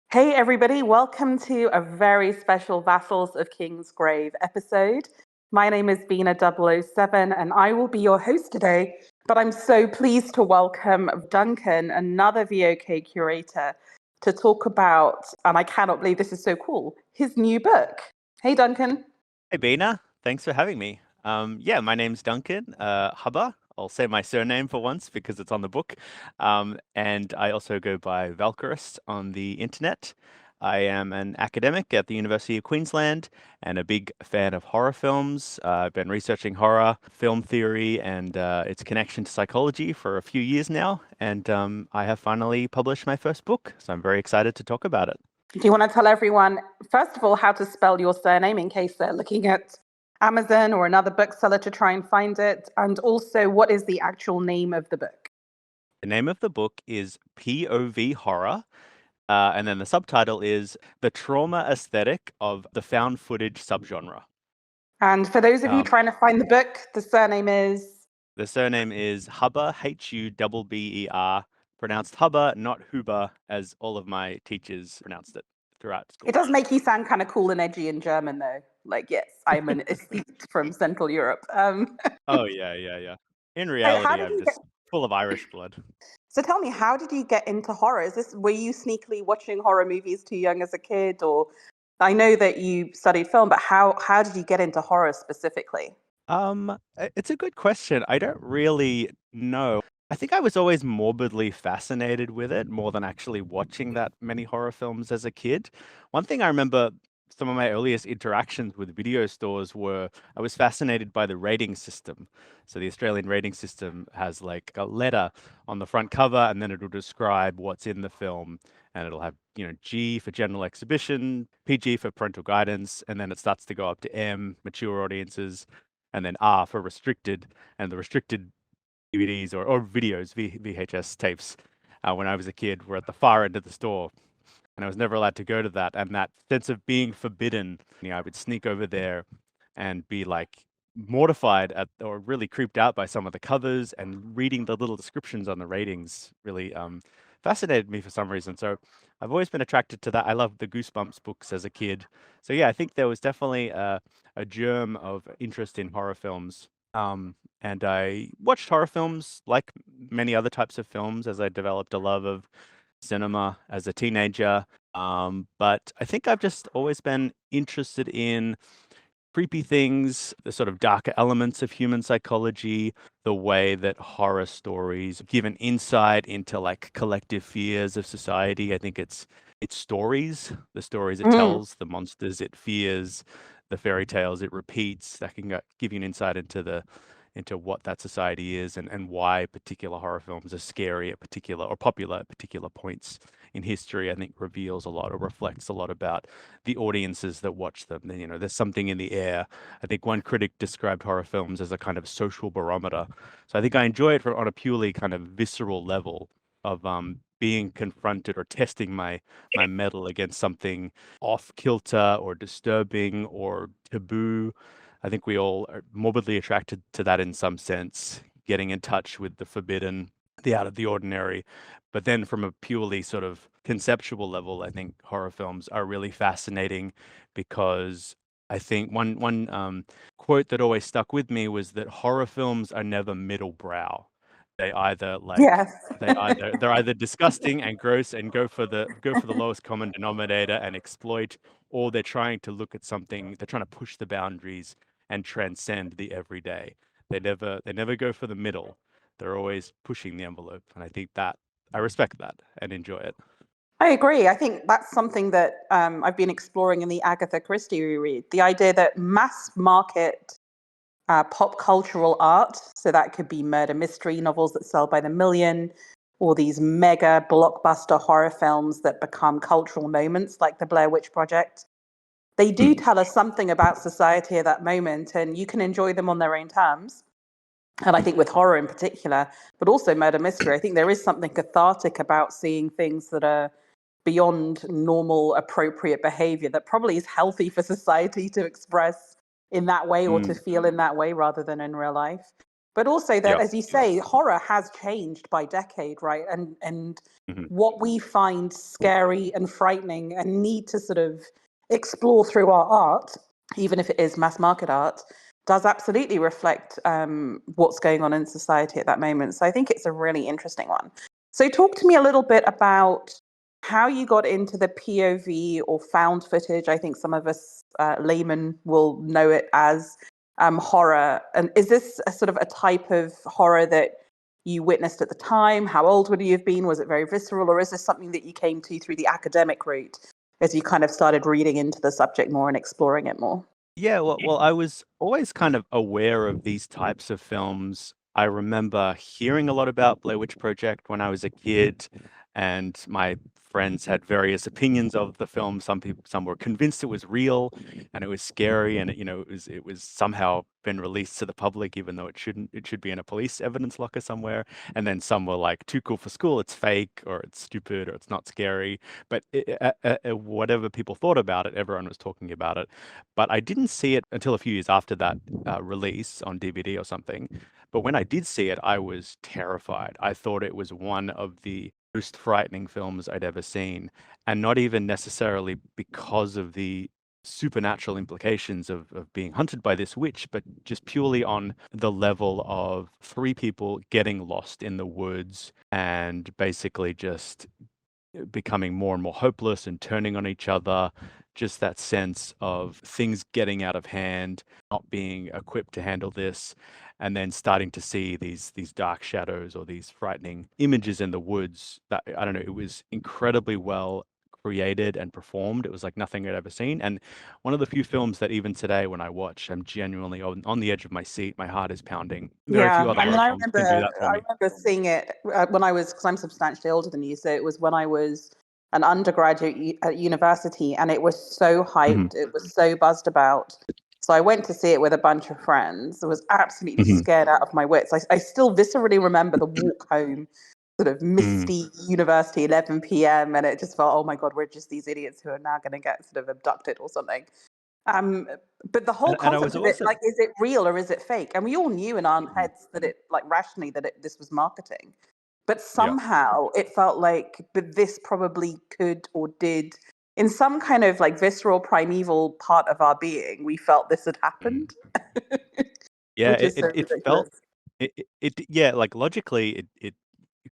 Hey, everybody, welcome to a very special Vassals of King's Grave episode. My name is Bina 007, and I will be your host today. But I'm so pleased to welcome Duncan, another VOK curator, to talk about, and I cannot believe this is so cool, his new book. Hey, Duncan. Hey, Bina. Thanks for having me. My name's Duncan Hubba. I'll say my surname for once because it's on the book. And I also go by Valkyrist on the internet. I am an academic at the University of Queensland and a big fan of horror films. I've been researching horror, film theory, and its connection to psychology for a few years now. And I have finally published my first book, so I'm very excited to talk about it. Do you want to tell everyone, first of all, how to spell your surname in case they're looking at Amazon or another bookseller to try and find it? And also, what is the actual name of the book? The name of the book is POV Horror. And then the subtitle is The Trauma Aesthetic of the Found Footage Subgenre. And for those of you Um, trying to find the book, the surname is... the surname is Hubber, Hubber, pronounced Hubber, not Huber, as all of my teachers pronounced it throughout school. It does make you sound kind of cool and edgy in German, though. Like, yes, I'm an aesthete from Central Europe. Oh, yeah. In How reality, did I'm you get... just full of Irish blood. So tell me, how did you get into horror? Were you sneakily watching horror movies too young as a kid? Or I know that you studied film, but how did you get into horror specifically? It's a good question. I don't really know. I think I was always morbidly fascinated with it more than actually watching that many horror films as a kid. One thing I remember some of my earliest interactions with video stores were I was fascinated by the rating system. So the Australian rating system has like a letter on the front cover, and then it'll describe what's in the film. And it'll have, G for general exhibition, PG for parental guidance, and then it starts to go up to M, mature audiences, and then R for restricted, and the restricted DVDs or videos, VHS tapes, when I was a kid, were at the far end of the store, and I was never allowed to go to that. And that sense of being forbidden, I would sneak over there and be like mortified at or really creeped out by some of the covers, and reading the little descriptions on the ratings really fascinated me for some reason. So I've always been attracted to that. I loved the Goosebumps books as a kid. So yeah, I think there was definitely a germ of interest in horror films. And I watched horror films like many other types of films as I developed a love of cinema as a teenager. But I think I've just always been interested in creepy things, the sort of darker elements of human psychology, the way that horror stories give an insight into like collective fears of society. I think it's stories, the stories it Mm. tells, the monsters it fears, the fairy tales it repeats that can give you an insight into what that society is, and why particular horror films are scary at particular or popular at particular points in history. I think reveals a lot or reflects a lot about the audiences that watch them. There's something in the air. I think one critic described horror films as a kind of social barometer. So I think I enjoy it on a purely kind of visceral level of being confronted or testing my mettle against something off kilter or disturbing or taboo. I think we all are morbidly attracted to that in some sense, getting in touch with the forbidden, the out of the ordinary. But then from a purely sort of conceptual level, I think horror films are really fascinating because I think one quote that always stuck with me was that horror films are never middle brow. They either like Yes. they're either disgusting and gross and go for the lowest common denominator and exploit, or they're trying to look at something, they're trying to push the boundaries and transcend the everyday. They never go for the middle. They're always pushing the envelope, and I think that I respect that and enjoy it. I agree. I think that's something that I've been exploring in the Agatha Christie reread. The idea that mass market pop cultural art, so that could be murder mystery novels that sell by the million, or these mega blockbuster horror films that become cultural moments like the Blair Witch Project. They do Hmm. tell us something about society at that moment, and you can enjoy them on their own terms. And I think with horror in particular, but also murder mystery, I think there is something cathartic about seeing things that are beyond normal, appropriate behavior that probably is healthy for society to express in that way or to Mm. feel in that way rather than in real life. but also that, Yep. as you say, horror has changed by decade, right? And Mhm. what we find scary and frightening and need to sort of explore through our art, even if it is mass market art, does absolutely reflect what's going on in society at that moment. So I think it's a really interesting one. So talk to me a little bit about how you got into the POV or found footage. I think some of us laymen will know it as horror. And is this a sort of a type of horror that you witnessed at the time? How old would you have been? Was it very visceral, or is this something that you came to through the academic route as you kind of started reading into the subject more and exploring it more? Yeah, well, I was always kind of aware of these types of films. I remember hearing a lot about Blair Witch Project when I was a kid, and my friends had various opinions of the film. Some were convinced it was real and it was scary, and it was somehow been released to the public, even though it shouldn't. It should be in a police evidence locker somewhere. And then some were like, too cool for school, it's fake, or it's stupid, or it's not scary. But whatever people thought about it, everyone was talking about it. But I didn't see it until a few years after that release on DVD or something. But when I did see it, I was terrified. I thought it was one of the most frightening films I'd ever seen, and not even necessarily because of the supernatural implications of being hunted by this witch, but just purely on the level of three people getting lost in the woods and basically just becoming more and more hopeless and turning on each other. Just that sense of things getting out of hand, not being equipped to handle this, and then starting to see these dark shadows or these frightening images in the woods. That, I don't know, it was incredibly well created and performed. It was like nothing I'd ever seen. And one of the few films that even today when I watch, I'm genuinely on the edge of my seat. My heart is pounding. Very few Yeah, other I mean, horror films can do that for I me. remember seeing it when I was, because I'm substantially older than you, so it was when I was an undergraduate at university, and it was so Hmm. hyped, it was so buzzed about. So I went to see it with a bunch of friends. I was absolutely Hmm. scared out of my wits. I still viscerally remember the walk home, sort of Mm. misty university, 11 p.m., and it just felt, oh my God, we're just these idiots who are now going to get sort of abducted or something. Um, but the whole And I concept was of it, also. like, is it real or is it fake? And we all knew in our Mhm. heads that it, like, rationally, that this was marketing. But Yeah. somehow it felt like that this probably could or did, in some kind of like visceral, primeval part of our being, we felt this had Mm. happened, Yeah, which it, is so it, it felt ridiculous. yeah, like logically it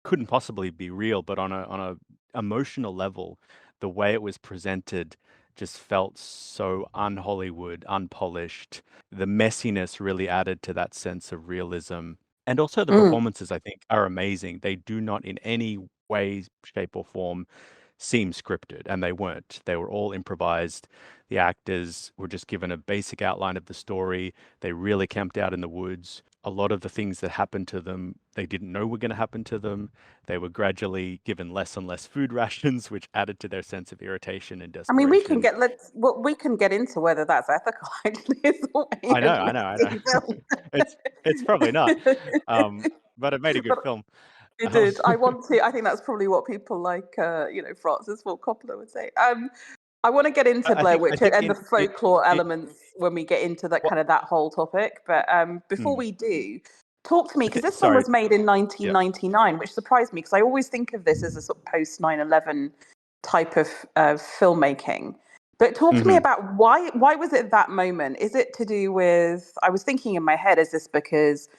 couldn't possibly be real, but on a emotional level, the way it was presented just felt so un-Hollywood, unpolished. The messiness really added to that sense of realism. And also the Mm. performances, I think, are amazing. They do not in any way, shape, or form seem scripted, and they weren't. They were all improvised. The actors were just given a basic outline of the story. They really camped out in the woods. A lot of the things that happened to them, they didn't know were going to happen to them. They were gradually given less and less food rations, which added to their sense of irritation and I mean, desperation. we can get into whether that's ethical. Actually, is the way I know, of I know, I know. making film. It's probably not, um, but it made a good But film. it Um, did. I want to. I think that's probably what people like, Francis Ford Coppola would say. I want to get into I Blair think I Witch think and the in folklore it elements when we get into that what kind of that whole topic. But before mm, we do, talk to me, I because think this film sorry, was made in yeah. 1999, which surprised me because I always think of this as a sort of post 9/11 type of filmmaking. But talk to me Hmm. about why was it that moment? Is it to do with? I was thinking in my head, is this because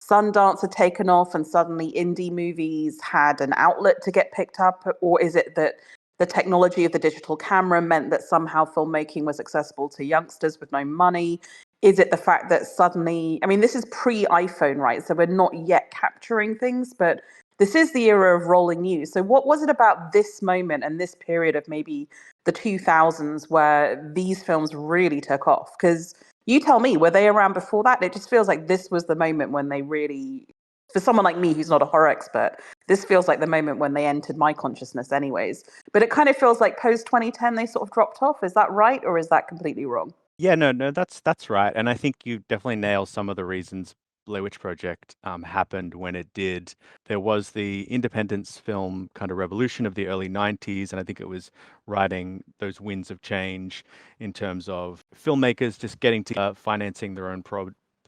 Sundance had taken off and suddenly indie movies had an outlet to get picked up? Or is it that the technology of the digital camera meant that somehow filmmaking was accessible to youngsters with no money? Is it the fact that suddenly, I mean, this is pre iPhone, right? So we're not yet capturing things, but this is the era of rolling news. So what was it about this moment and this period of maybe the 2000s where these films really took off? Because you tell me, were they around before that? It just feels like this was the moment when they really, for someone like me who's not a horror expert, this feels like the moment when they entered my consciousness, anyways. But it kind of feels like post 2010 they sort of dropped off. Is that right, or is that completely wrong? Yeah, no, that's right. And I think you definitely nail some of the reasons Blair Witch Project happened when it did. There was the independence film kind of revolution of the early 90s, and I think it was riding those winds of change in terms of filmmakers just getting to financing their own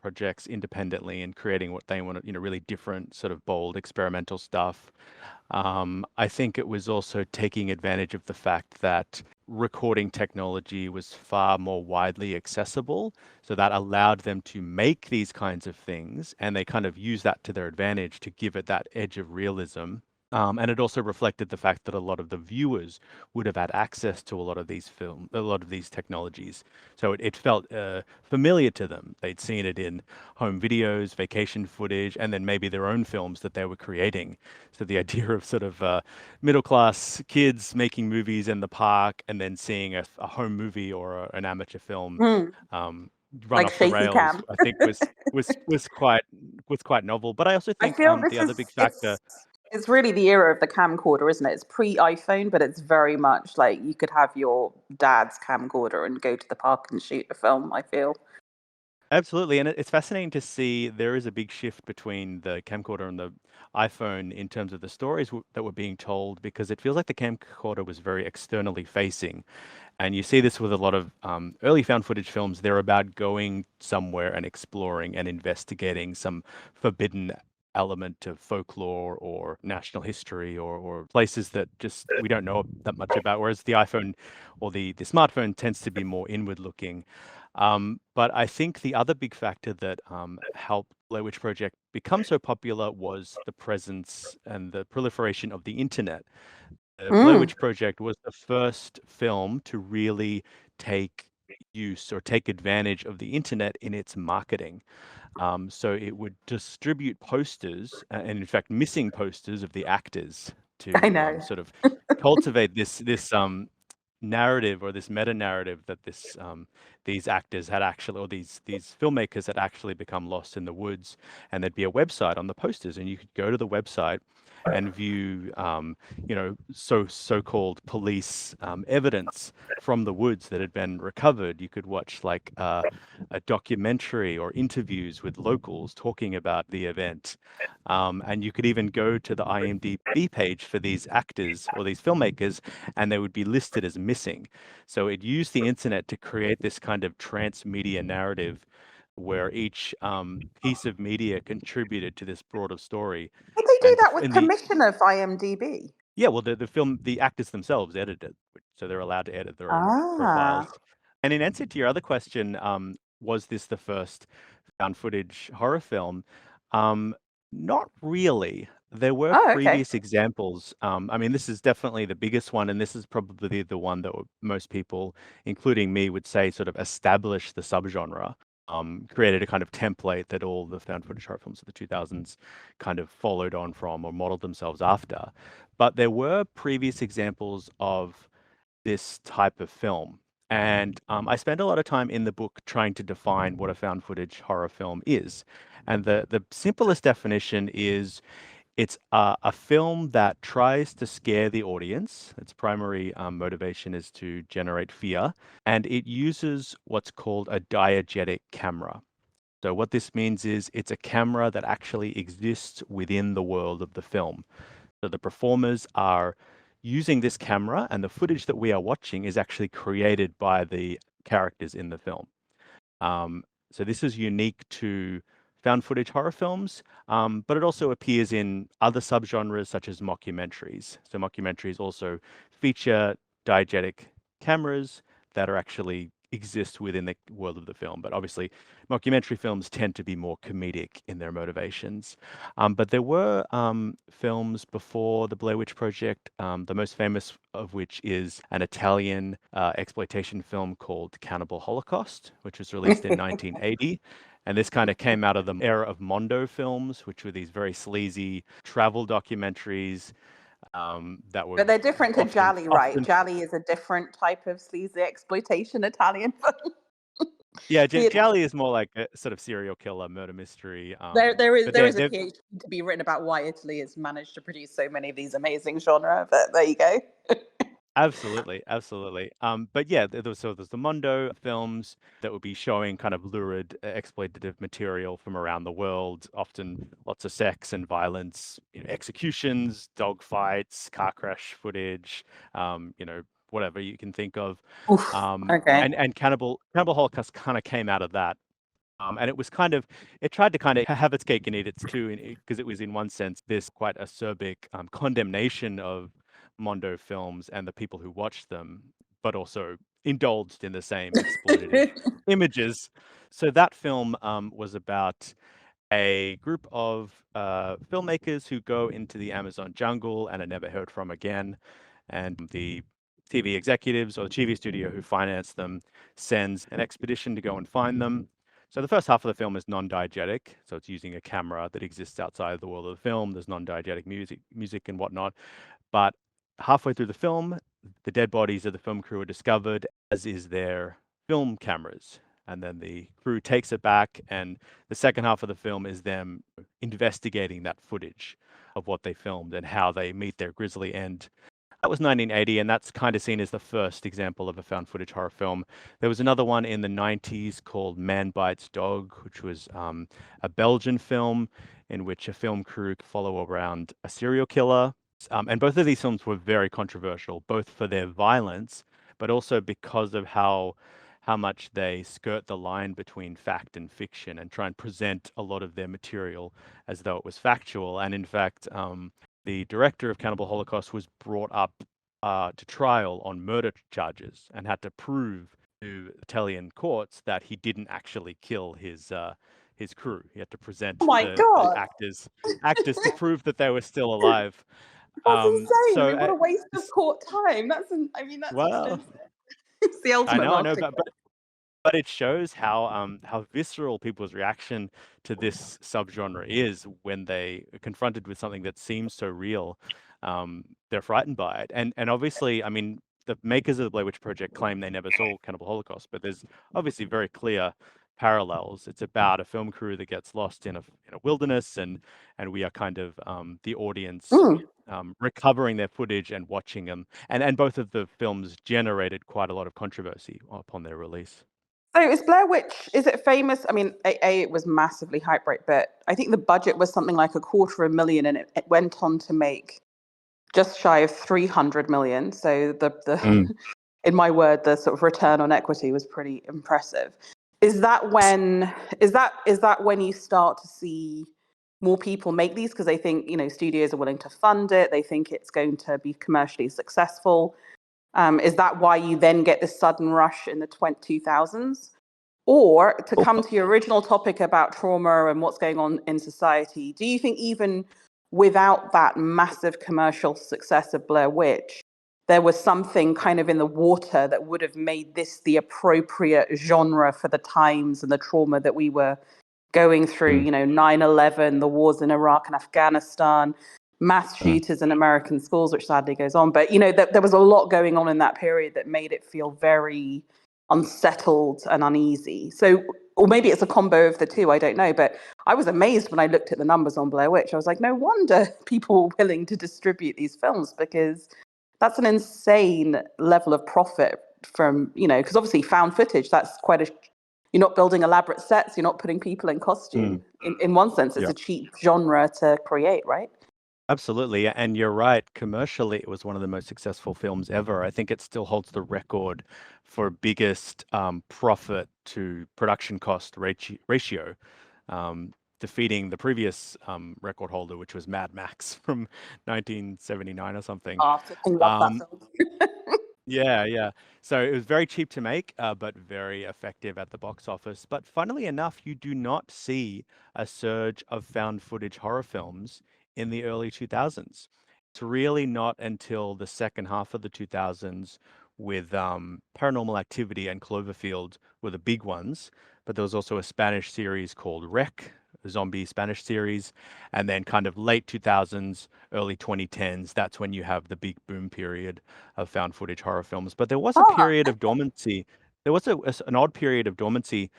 projects independently and creating what they wanted, really different, sort of bold, experimental stuff. I think it was also taking advantage of the fact that recording technology was far more widely accessible. So that allowed them to make these kinds of things, and they kind of use that to their advantage to give it that edge of realism. And it also reflected the fact that a lot of the viewers would have had access to a lot of these technologies. So it felt familiar to them. They'd seen it in home videos, vacation footage, and then maybe their own films that they were creating. So the idea of sort of middle class kids making movies in the park and then seeing a home movie or an amateur film Mm, um, run like off the shaky rails, cam. I think was quite novel. But I also I think feel the this other is big factor. it's really the era of the camcorder, isn't it? It's pre-iPhone, but it's very much like you could have your dad's camcorder and go to the park and shoot a film, I feel. Absolutely, and it's fascinating to see there is a big shift between the camcorder and the iPhone in terms of the stories that were being told, because it feels like the camcorder was very externally facing. And you see this with a lot of early found footage films. They're about going somewhere and exploring and investigating some forbidden element of folklore or national history, or places that just we don't know that much about. Whereas the iPhone or the smartphone tends to be more inward looking. But I think the other big factor that helped Blair Witch Project become so popular was the presence and the proliferation of the internet. The Blair Mm, Witch Project was the first film to really take use or take advantage of the internet in its marketing. So it would distribute posters, and in fact, missing posters of the actors I to know. sort of cultivate this narrative or this meta narrative that these actors had actually, or these filmmakers had actually become lost in the woods, and there'd be a website on the posters, and you could go to the website and view so-called police evidence from the woods that had been recovered. You could watch like a documentary or interviews with locals talking about the event. And you could even go to the IMDb page for these actors or these filmmakers, and they would be listed as missing. So it used the internet to create this kind of transmedia narrative where each piece of media contributed to this broader story. But they do And that with in the permission of IMDb. Yeah, well, the actors themselves edit it, so they're allowed to edit their own Ah. profiles. And in answer to your other question, was this the first found footage horror film? Um, Not really. There were Oh, okay. previous examples. I mean, this is definitely the biggest one, and this is probably the one that most people, including me, would say sort of established the subgenre. Created a kind of template that all the found footage horror films of the 2000s kind of followed on from or modeled themselves after. But there were previous examples of this type of film. And I spend a lot of time in the book trying to define what a found footage horror film is. And the simplest definition is it's a film that tries to scare the audience. Its primary motivation is to generate fear. And it uses what's called a diegetic camera. So, what this means is it's a camera that actually exists within the world of the film. So the performers are using this camera, and the footage that we are watching is actually created by the characters in the film. Um, so this is unique to found footage horror films, but it also appears in other subgenres such as mockumentaries. So mockumentaries also feature diegetic cameras that are actually exist within the world of the film. But obviously, mockumentary films tend to be more comedic in their motivations. But there were films before the Blair Witch Project, the most famous of which is an Italian exploitation film called Cannibal Holocaust, which was released in 1980. And this kind of came out of the era of Mondo films, which were these very sleazy travel documentaries that were But they're different to often, Jolly, right? often, Jolly is a different type of sleazy exploitation Italian film. yeah, The Jally is more like a sort of serial killer, murder mystery. But there they're, is a they're PhD to be written about why Italy has managed to produce so many of these amazing genre, but there you go. Absolutely, absolutely. But yeah, there's the Mondo films that would be showing kind of lurid, exploitative material from around the world, often lots of sex and violence, executions, dog fights, car crash footage, whatever you can think of. Oof. Okay. And Cannibal Holocaust kind of came out of that. And it was it tried to kind of have its cake and eat its too, because it was in one sense this quite acerbic condemnation of Mondo films and the people who watched them, but also indulged in the same exploitative images. So that film was about a group of filmmakers who go into the Amazon jungle and are never heard from again. And the TV executives or the TV studio who finance them sends an expedition to go and find them. So the first half of the film is non-diegetic, so it's using a camera that exists outside of the world of the film. There's non-diegetic music and whatnot. But halfway through the film, the dead bodies of the film crew are discovered, as is their film cameras. And then the crew takes it back, and the second half of the film is them investigating that footage of what they filmed and how they meet their grisly end. That was 1980, and that's kind of seen as the first example of a found footage horror film. There was another one in the 90s called Man Bites Dog, which was a Belgian film in which a film crew follow around a serial killer. And both of these films were very controversial, both for their violence, but also because of how much they skirt the line between fact and fiction and try and present a lot of their material as though it was factual. And in fact, the director of Cannibal Holocaust was brought up to trial on murder charges and had to prove to Italian courts that he didn't actually kill his crew. He had to Oh present my the God. actors to prove that they were still alive. That's insane. I So mean, what a waste of court time. That's well, expensive. It's the ultimate I know, marketing. but it shows how visceral people's reaction to this subgenre is when they are confronted with something that seems so real. They're frightened by it, and obviously, I mean, the makers of the Blair Witch Project claim they never saw Cannibal Holocaust, but there's obviously very clear parallels. It's about a film crew that gets lost in a wilderness, and we are kind of the audience. Mm. Recovering their footage and watching them, and both of the films generated quite a lot of controversy upon their release. So is Blair Witch, is it famous? I mean, it was massively hype, right? But I think the budget was something like $250,000 and it went on to make just shy of 300 million. So Mm. in my word, the sort of return on equity was pretty impressive. Is that when you start to see more people make these because they think, studios are willing to fund it, they think it's going to be commercially successful? Is that why you then get this sudden rush in the 2000s? Or to come to your original topic about trauma and what's going on in society, do you think even without that massive commercial success of Blair Witch, there was something kind of in the water that would have made this the appropriate genre for the times and the trauma that we were going through? 9/11, the wars in Iraq and Afghanistan, mass shooters in American schools, which sadly goes on. But, there was a lot going on in that period that made it feel very unsettled and uneasy. So, or maybe it's a combo of the two, I don't know. But I was amazed when I looked at the numbers on Blair Witch. I was like, no wonder people were willing to distribute these films, because that's an insane level of profit from, because obviously found footage, that's quite you're not building elaborate sets, you're not putting people in costume. In one sense, it's Yeah. a cheap genre to create, right? Absolutely. And you're right. Commercially, it was one of the most successful films ever. I think it still holds the record for biggest profit to production cost ratio, defeating the previous record holder, which was Mad Max from 1979 or something. Oh, I love that film. Yeah. So it was very cheap to make, but very effective at the box office. But funnily enough, you do not see a surge of found footage horror films in the early 2000s. It's really not until the second half of the 2000s with Paranormal Activity and Cloverfield were the big ones. But there was also a Spanish series called Rec, a zombie Spanish series. And then kind of late 2000s, early 2010s, that's when you have the big boom period of found footage horror films. But there was a Oh, period of dormancy. There was an odd period of dormancy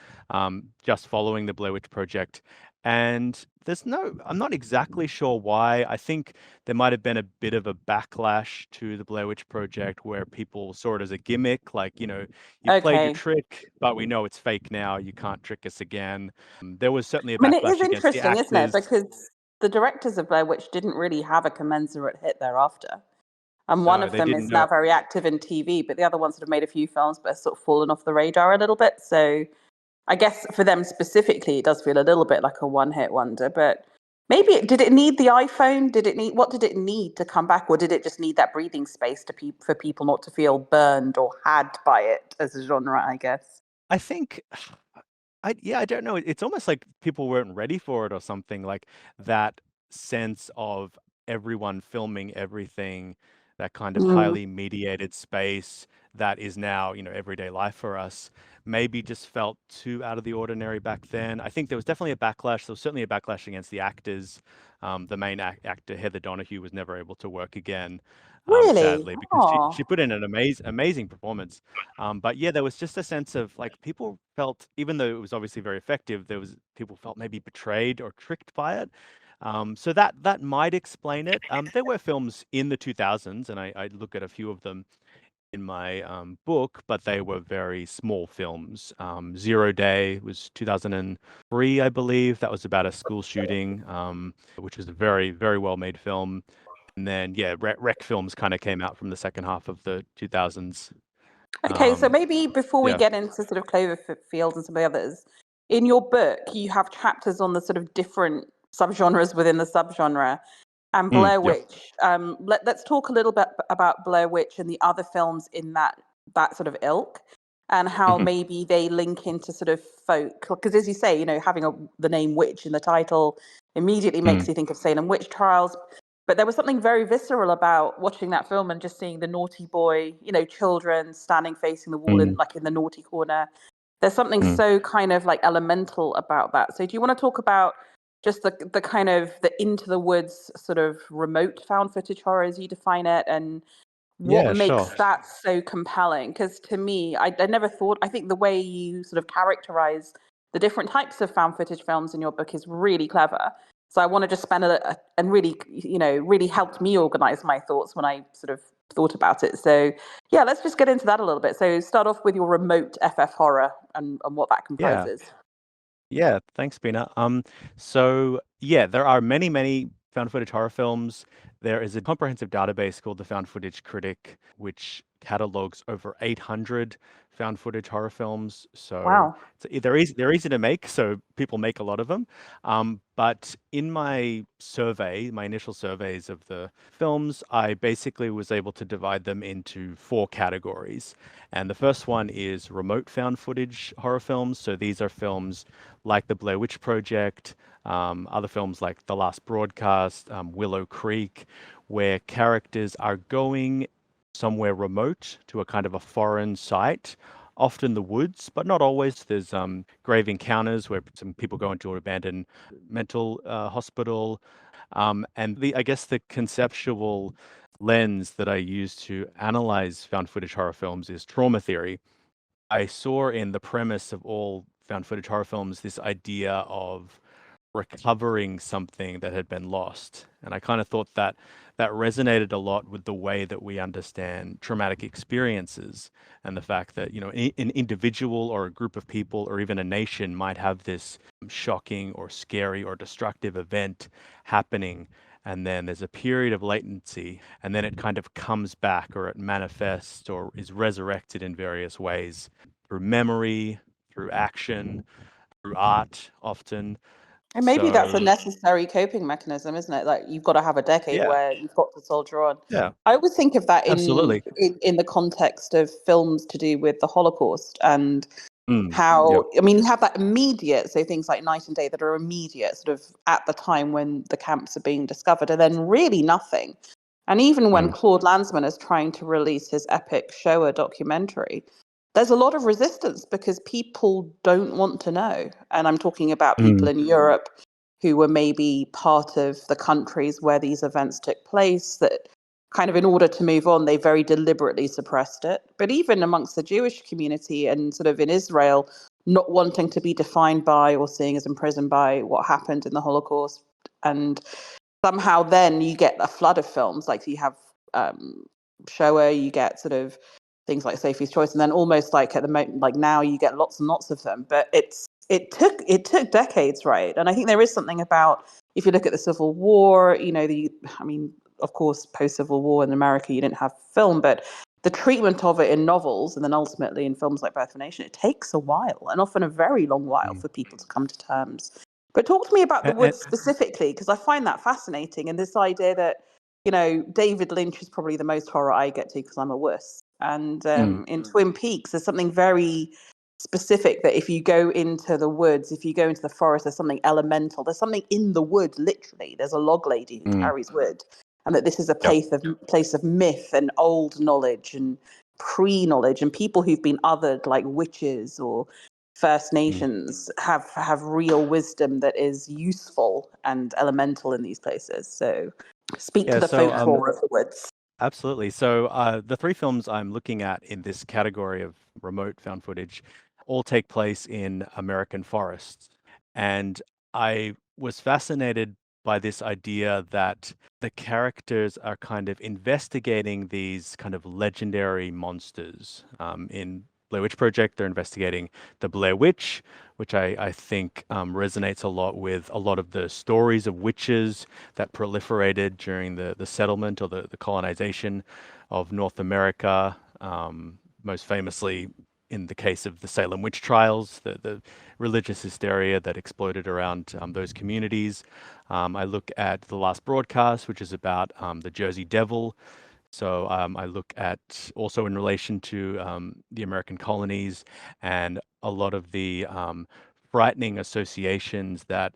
just following the Blair Witch Project. And I'm not exactly sure why. I think there might have been a bit of a backlash to the Blair Witch Project where people saw it as a gimmick, like, you played your okay. trick, but we know it's fake now. You can't trick us again. There was certainly a I mean, it is backlash against the interesting, isn't it? actors. Because the directors of Blair Witch didn't really have a commensurate hit thereafter. And one No, of they them didn't is now know. very active in TV, but the other ones that have made a few films but have sort of fallen off the radar a little bit. So I guess for them specifically, it does feel a little bit like a one-hit wonder. But maybe did it need the iPhone? What did it need to come back, or did it just need that breathing space for people not to feel burned or had by it as a genre? I guess. I think I don't know. It's almost like people weren't ready for it or something, like that sense of everyone filming everything, that kind of Mm, highly mediated space that is now, everyday life for us, maybe just felt too out of the ordinary back then. I think there was definitely a backlash. There was certainly a backlash against the actors. The main actor, Heather Donahue, was never able to work again, really? sadly, because she Oh, put in an amazing performance. But yeah, there was just a sense of like people felt, even though it was obviously very effective, people felt maybe betrayed or tricked by it. So that might explain it. There were films in the 2000s, and I look at a few of them in my book, but they were very small films. Zero Day was 2003, I believe. That was about a school shooting, which was a very, very well made film. And then, yeah, rec films kind of came out from the second half of the 2000s. okay. So Um, maybe before we yeah. get into sort of Cloverfield and some of the others, in your book, you have chapters on the sort of different subgenres within the subgenre. And Blair Yep. Witch. Let's talk a little bit about Blair Witch and the other films in that sort of ilk, and how Mhm. maybe they link into sort of folk. Because as you say, having the name witch in the title immediately makes Mm. you think of Salem witch trials. But there was something very visceral about watching that film and just seeing the naughty boy, children standing facing the wall in Mm. like in the naughty corner. There's something Mm. so kind of like elemental about that. So do you want to talk about just the kind of the into the woods sort of remote found footage horror as you define it, and what Yeah, sure. makes that so compelling? Because to me, I never thought, I think the way you sort of characterize the different types of found footage films in your book is really clever. So I want to just spend and really, really helped me organize my thoughts when I sort of thought about it. So yeah, let's just get into that a little bit. So start off with your remote FF horror and what that Yeah. comprises. Yeah, thanks, Bina. So yeah, there are many, many found footage horror films. There is a comprehensive database called the Found Footage Critic, which catalogs over 800 found footage horror films. So, Wow. they're easy to make, so people make a lot of them. But in my initial surveys of the films, I basically was able to divide them into four categories. And the first one is remote found footage horror films. So these are films like the Blair Witch Project, other films like The Last Broadcast, Willow Creek, where characters are going somewhere remote to a kind of a foreign site, often the woods, but not always. There's grave encounters where some people go into an abandoned mental hospital. And I guess the conceptual lens that I use to analyze found footage horror films is trauma theory. I saw in the premise of all found footage horror films this idea of recovering something that had been lost. And I kind of thought that that resonated a lot with the way that we understand traumatic experiences and the fact that, an individual or a group of people or even a nation might have this shocking or scary or destructive event happening. And then there's a period of latency, and then it kind of comes back or it manifests or is resurrected in various ways through memory, through action, through art, often. And maybe that's a So, necessary coping mechanism, isn't it? Like you've got to have a decade yeah, where you've got to soldier on. yeah, I always think of that absolutely. in the context of films to do with the Holocaust and Yep. how, I mean, you have that immediate, so things like Night and Day that are immediate, sort of at the time when the camps are being discovered, and then really nothing. And even when Mm, Claude Lanzmann is trying to release his epic Shoah documentary, there's a lot of resistance because people don't want to know. And I'm talking about people mm, in Europe who were maybe part of the countries where these events took place, that kind of in order to move on, they very deliberately suppressed it. But even amongst the Jewish community and sort of in Israel, not wanting to be defined by or seeing as imprisoned by what happened in the Holocaust. And somehow then you get a flood of films, like you have Shoah, you get sort of things like Sophie's Choice, and then almost like at the moment, like now you get lots and lots of them. But it took decades, right? And I think there is something about, if you look at the Civil War, I mean, of course, post Civil War in America, you didn't have film, but the treatment of it in novels and then ultimately in films like Birth of a Nation, it takes a while, and often a very long while, for people to come to terms. But talk to me about the woods specifically, because I find that fascinating, and this idea that, David Lynch is probably the most horror I get to because I'm a wuss. And in Twin Peaks, there's something very specific that if you go into the woods, if you go into the forest, there's something elemental. There's something in the wood, literally. There's a log lady who carries wood. And that this is a place of myth and old knowledge and pre-knowledge, and people who've been othered, like witches or First Nations, have real wisdom that is useful and elemental in these places. So speak to the folklore of the woods. Absolutely. So the three films I'm looking at in this category of remote found footage all take place in American forests. And I was fascinated by this idea that the characters are kind of investigating these kind of legendary monsters. In Blair Witch Project, they're investigating the Blair Witch, which I think resonates a lot with a lot of the stories of witches that proliferated during the settlement or the colonization of North America. Most famously, in the case of the Salem witch trials, the religious hysteria that exploded around those communities. I look at The Last Broadcast, which is about the Jersey Devil. So I look at also in relation to the American colonies and a lot of the frightening associations that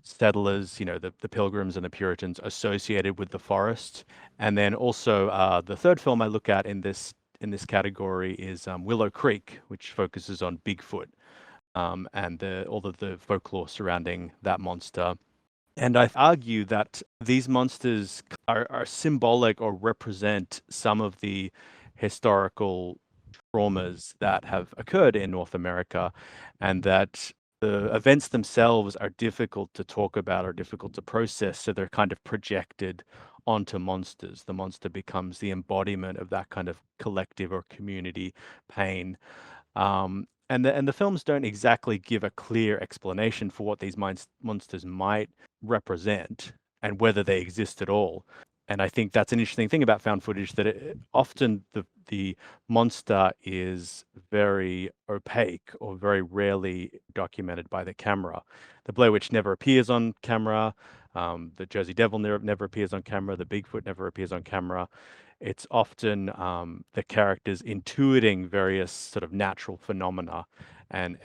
settlers, the Pilgrims and the Puritans associated with the forest. And then also the third film I look at in this category is Willow Creek, which focuses on Bigfoot and all of the folklore surrounding that monster. And I argue that these monsters are symbolic or represent some of the historical traumas that have occurred in North America, and that the events themselves are difficult to talk about or difficult to process. So they're kind of projected onto monsters. The monster becomes the embodiment of that kind of collective or community pain. And the films don't exactly give a clear explanation for what these monsters might represent and whether they exist at all. And I think that's an interesting thing about found footage, that often the monster is very opaque or very rarely documented by the camera. The Blair Witch never appears on camera. The Jersey Devil never appears on camera. The Bigfoot never appears on camera. It's often the characters intuiting various sort of natural phenomena and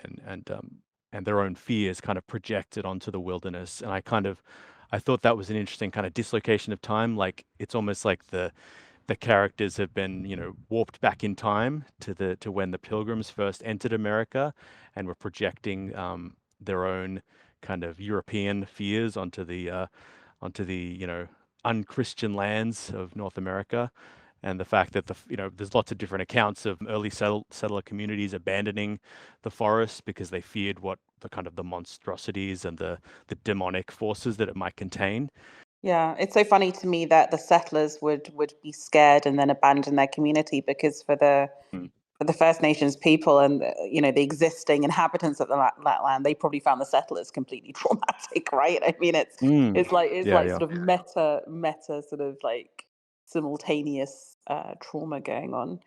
their own fears kind of projected onto the wilderness. And I thought that was an interesting kind of dislocation of time. Like it's almost like the characters have been, warped back in time to when the Pilgrims first entered America and were projecting their own kind of European fears onto the unchristian lands of North America. And the fact that there's lots of different accounts of early settler communities abandoning the forest because they feared what the monstrosities and the demonic forces that it might contain. Yeah, it's so funny to me that the settlers would be scared and then abandon their community, because for the First Nations people and the existing inhabitants of that land, they probably found the settlers completely traumatic, right? I mean, it's Yeah. sort of meta sort of like simultaneous trauma going on.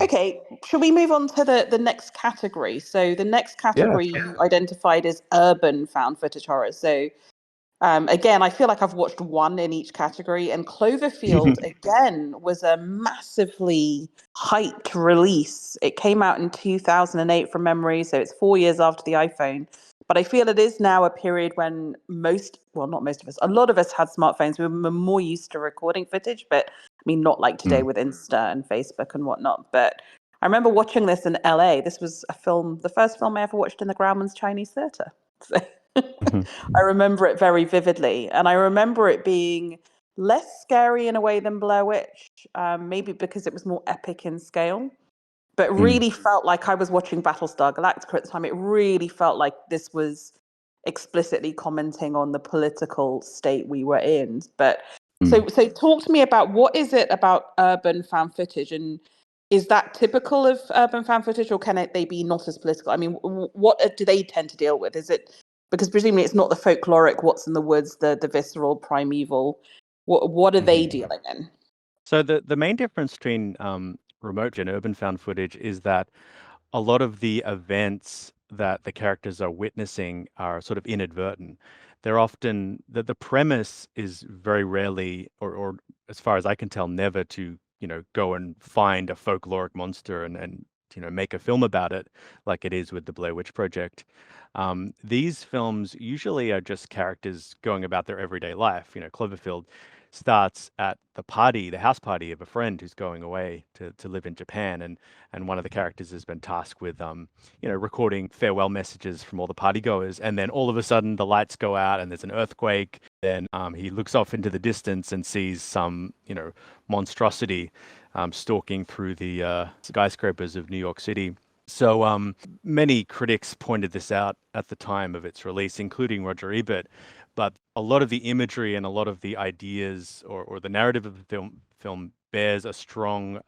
Okay, shall we move on to the next category? So the next category you identified is urban found footage horror. So again, I feel like I've watched one in each category, and Cloverfield again was a massively hyped release. It came out in 2008 from memory, so it's 4 years after the iPhone. But I feel it is now a period when not most of us, a lot of us had smartphones. We were more used to recording footage, but I mean, not like today with Insta and Facebook and whatnot. But I remember watching this in LA. This was the first film I ever watched in the Grauman's Chinese Theatre. So I remember it very vividly, and I remember it being less scary in a way than Blair Witch, maybe because it was more epic in scale, but really felt like I was watching Battlestar Galactica at the time. It really felt like this was explicitly commenting on the political state we were in. But so talk to me about, what is it about urban found footage, and is that typical of urban found footage, or can they be not as political? I mean, what do they tend to deal with? Is it because presumably it's not the folkloric, what's in the woods, the visceral, primeval? What are they dealing in? So the main difference between remote and urban found footage is that a lot of the events that the characters are witnessing are sort of inadvertent. They're often the premise is very rarely, or as far as I can tell, never to, go and find a folkloric monster and make a film about it like it is with the Blair Witch Project. These films usually are just characters going about their everyday life. Cloverfield starts at the house party of a friend who's going away to live in Japan, and one of the characters has been tasked with recording farewell messages from all the partygoers, and then all of a sudden the lights go out and there's an earthquake. Then he looks off into the distance and sees some monstrosity stalking through the skyscrapers of New York City. So many critics pointed this out at the time of its release, including Roger Ebert. But a lot of the imagery and a lot of the ideas or the narrative of the film bears a strong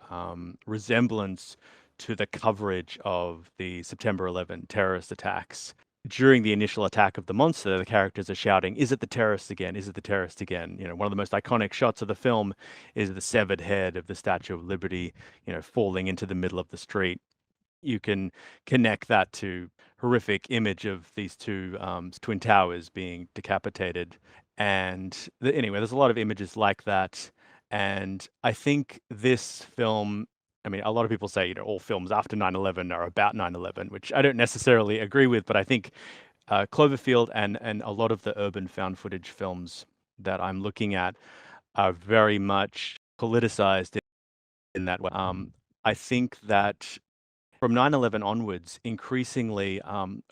resemblance to the coverage of the September 11 terrorist attacks. During the initial attack of the monster, the characters are shouting, "Is it the terrorists again? Is it the terrorists again?" One of the most iconic shots of the film is the severed head of the Statue of Liberty, falling into the middle of the street. You can connect that to horrific image of these two twin towers being decapitated. And anyway, there's a lot of images like that. And I think this film, I mean, a lot of people say, all films after 9/11 are about 9/11, which I don't necessarily agree with, but I think Cloverfield and a lot of the urban found footage films that I'm looking at are very much politicized in that way. I think that from 9/11 onwards, increasingly,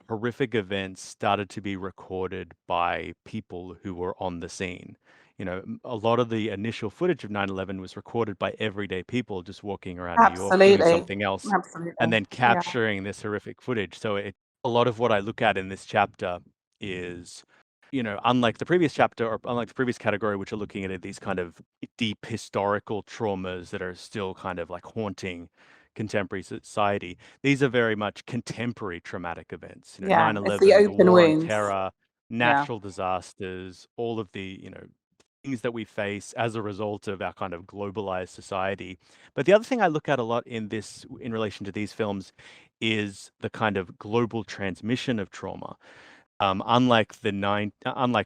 horrific events started to be recorded by people who were on the scene. A lot of the initial footage of 9/11 was recorded by everyday people just walking around New York doing Absolutely. something else and Absolutely. then Yeah. capturing this horrific footage. So a lot of what I look at in this chapter is, unlike the previous chapter or unlike the previous category, which are looking at these kind of deep historical traumas that are still kind of like haunting contemporary society. These are very much contemporary traumatic events. Yeah. It's the 9/11, the open war on wounds. terror, Yeah. natural disasters, all of the, things that we face as a result of our kind of globalized society. But the other thing I look at a lot in relation to these films is the kind of global transmission of trauma. Unlike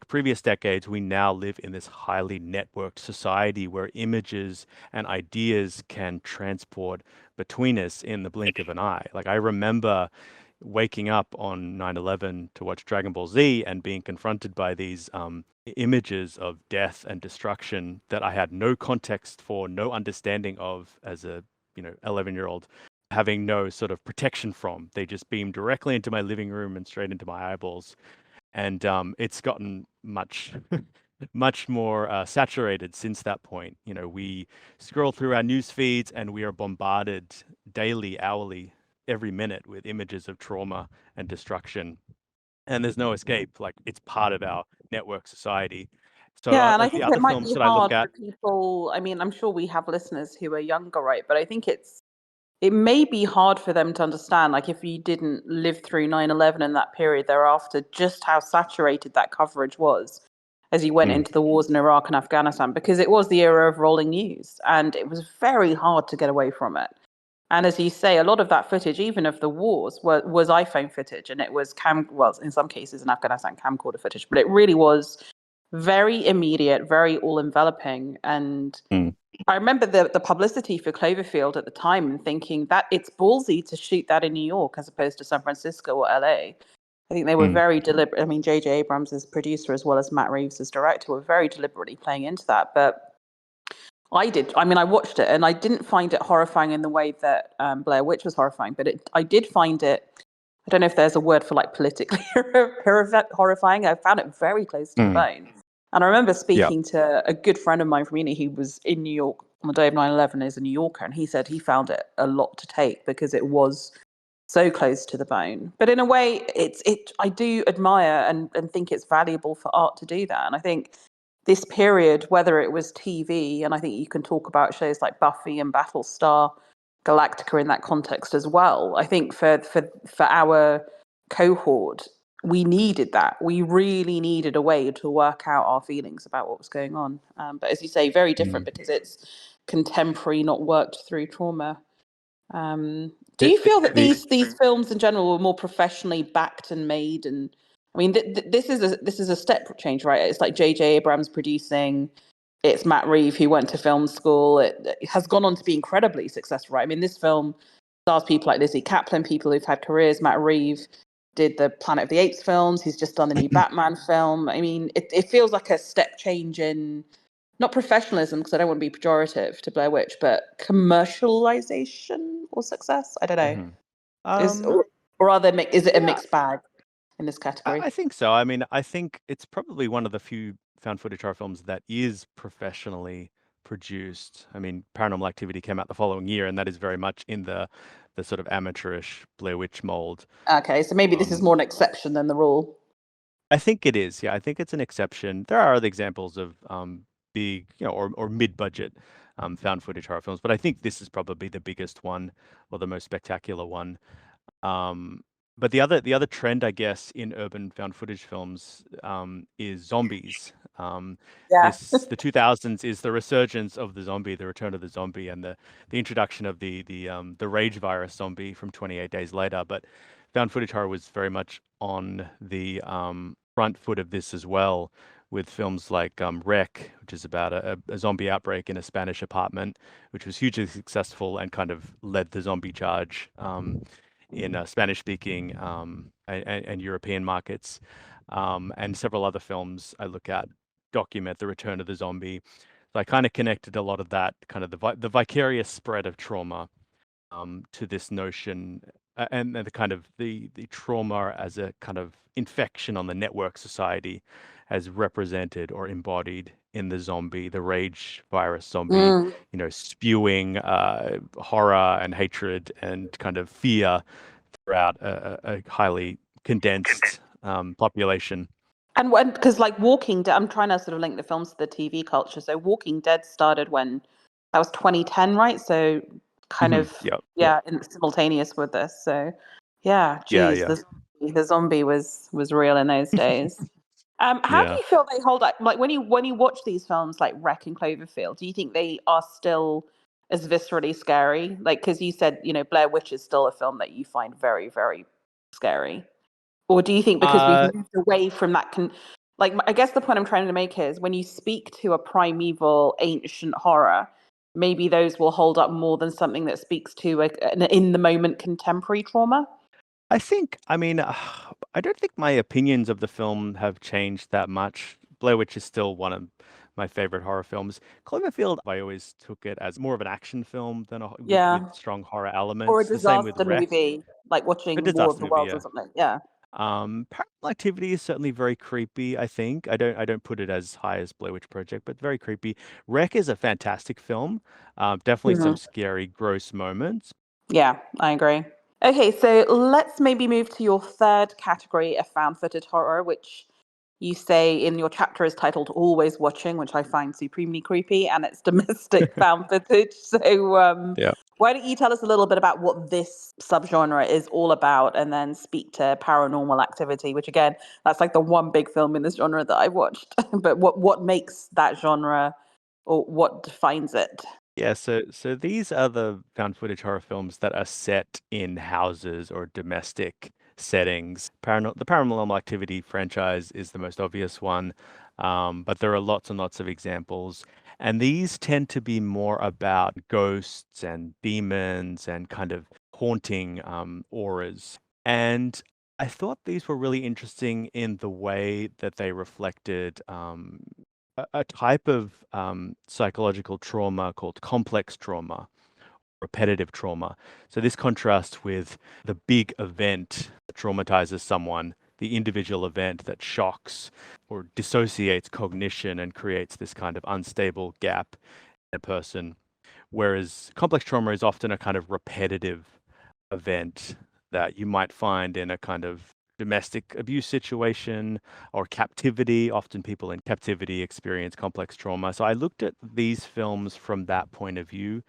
previous decades, we now live in this highly networked society where images and ideas can transport between us in the blink of an eye. Like I remember waking up on 9/11 to watch Dragon Ball Z and being confronted by these images of death and destruction that I had no context for, no understanding of as a 11-year-old, having no sort of protection from. They just beamed directly into my living room and straight into my eyeballs. And it's gotten much, much more saturated since that point. We scroll through our news feeds and we are bombarded daily, hourly, every minute with images of trauma and destruction. And there's no escape. Like it's part of our network society. So, Yeah, and I like the think it other might films be that I look hard at, for people. I mean, I'm sure we have listeners who are younger, right? But I think it may be hard for them to understand, like if you didn't live through 9/11 and that period thereafter, just how saturated that coverage was as you went Mm, into the wars in Iraq and Afghanistan, because it was the era of rolling news and it was very hard to get away from it. And as you say, a lot of that footage, even of the wars, was iPhone footage, and it was well, in some cases in Afghanistan, camcorder footage, but it really was very immediate, very all enveloping. And mm, I remember the publicity for Cloverfield at the time and thinking that it's ballsy to shoot that in New York as opposed to San Francisco or LA. I think they were mm, very deliberate. I mean, J.J. Abrams as producer as well as Matt Reeves as director were very deliberately playing into that. But I did. I mean, I watched it and I didn't find it horrifying in the way that Blair Witch was horrifying, but I did find it. I don't know if there's a word for like politically horrifying. I found it very close to the mm. bone. And I remember Yeah. speaking to a good friend of mine from uni who was in New York on the day of 9/11 as a New Yorker, and he said he found it a lot to take because it was so close to the bone. But in a way, I do admire and think it's valuable for art to do that. And I think this period, whether it was TV, and I think you can talk about shows like Buffy and Battlestar Galactica in that context as well. I think for our cohort, we needed that. We really needed a way to work out our feelings about what was going on. But as you say, very different Mm. because it's contemporary, not worked through trauma. Do The, you feel that the these films in general were more professionally backed and made? And I mean, this is a step change, right? It's like J.J. Abrams producing. It's Matt Reeves who went to film school. It has gone on to be incredibly successful, right? I mean, this film stars people like Lizzie Kaplan, people who've had careers. Matt Reeves did the Planet of the Apes films. He's just done the new Batman film. I mean, it feels like a step change in not professionalism, because I don't want to be pejorative to Blair Witch, but commercialization or success. I don't know. Mhm. Is Um, or are there is it a yeah, mixed bag in this category? I think so. I mean, I think it's probably one of the few found footage horror films that is professionally produced. I mean, Paranormal Activity came out the following year, and that is very much in the sort of amateurish Blair Witch mold. Okay, so maybe this is Um, more an exception than the rule. I think it is. Yeah, I think it's an exception. There are other examples of big, or mid-budget found footage horror films, but I think this is probably the biggest one or the most spectacular one. Um, but the other trend, I guess, in urban found footage films is zombies. Yeah. The 2000s is the resurgence of the zombie, the return of the zombie, and the introduction of the rage virus zombie from 28 Days Later. But found footage horror was very much on the front foot of this as well, with films like Wreck, which is about a zombie outbreak in a Spanish apartment, which was hugely successful and kind of led the zombie charge. In Spanish-speaking and European markets, and several other films I look at document the return of the zombie. So I kind of connected a lot of that kind of the vicarious spread of trauma to this notion, and the kind of the trauma as a kind of infection on the network society, as represented or embodied in the zombie, the rage virus zombie, Mm. spewing horror and hatred and kind of fear throughout a highly condensed population. And when, because like Walking Dead, I'm trying to sort of link the films to the TV culture. So Walking Dead started when that was 2010, right? So kind Hmm. of Yeah, yeah, simultaneous with this. So yeah, yeah, geez, yeah, the zombie was real in those days. How do yeah. you feel they hold up? Like when you watch these films like Wreck and Cloverfield, do you think they are still as viscerally scary? Like, because you said, Blair Witch is still a film that you find very, very scary. Or do you think because we've Uh, moved away from that like I guess the point I'm trying to make is when you speak to a primeval ancient horror, maybe those will hold up more than something that speaks to an in the moment contemporary trauma? I mean, I don't think my opinions of the film have changed that much. Blair Witch is still one of my favorite horror films. Cloverfield, I always took it as more of an action film than with Yeah. strong horror Or a elements. The same with disaster Wreck, movie, like a watching War of disaster the movie, Worlds or yeah. something. Yeah. Paranormal Activity is certainly very creepy, I think. I don't put it as high as Blair Witch Project, but very creepy. Wreck is a fantastic film. Definitely some Mhm. scary, gross moments. Yeah, I agree. Okay, so let's maybe move to your third category of found footage horror, which you say in your chapter is titled Always Watching, which I find supremely creepy, and it's domestic found footage. So, Yeah. why don't you tell us a little bit about what this subgenre is all about, and then speak to Paranormal Activity, which again, that's like the one big film in this genre that I've watched. But what makes that genre, or what defines it? Yeah, so these are the found footage horror films that are set in houses or domestic settings. The Paranormal Activity franchise is the most obvious one, but there are lots and lots of examples. And these tend to be more about ghosts and demons and kind of haunting auras. And I thought these were really interesting in the way that they reflected a type of psychological trauma called complex trauma, repetitive trauma. So this contrasts with the big event that traumatizes someone, the individual event that shocks or dissociates cognition and creates this kind of unstable gap in a person. Whereas complex trauma is often a kind of repetitive event that you might find in a kind of domestic abuse situation or captivity. Often people in captivity experience complex trauma. So I looked at these films from that point of view.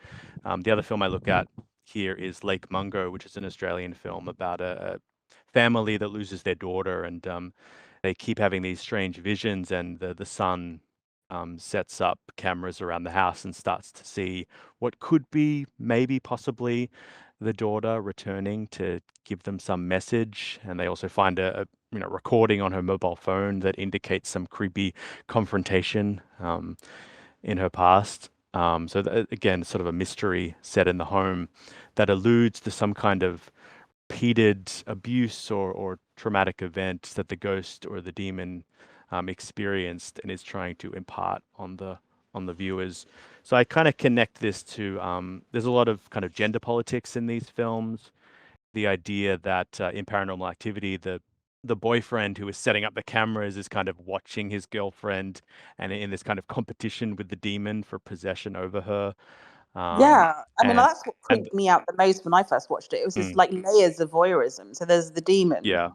The other film I look at here is Lake Mungo, which is an Australian film about a family that loses their daughter, and they keep having these strange visions, and the son sets up cameras around the house and starts to see what could be maybe possibly the daughter returning to give them some message. And they also find a recording on her mobile phone that indicates some creepy confrontation in her past. Again, sort of a mystery set in the home that alludes to some kind of repeated abuse or traumatic event that the ghost or the demon experienced and is trying to impart on the viewers. So I kind of connect this to there's a lot of kind of gender politics in these films. The idea that in Paranormal Activity, the boyfriend who is setting up the cameras is kind of watching his girlfriend and in this kind of competition with the demon for possession over her. Um, Yeah, I mean and that's what and creeped me out the most when I first watched it. It was just mm, like layers of voyeurism. So there's the demon, yeah.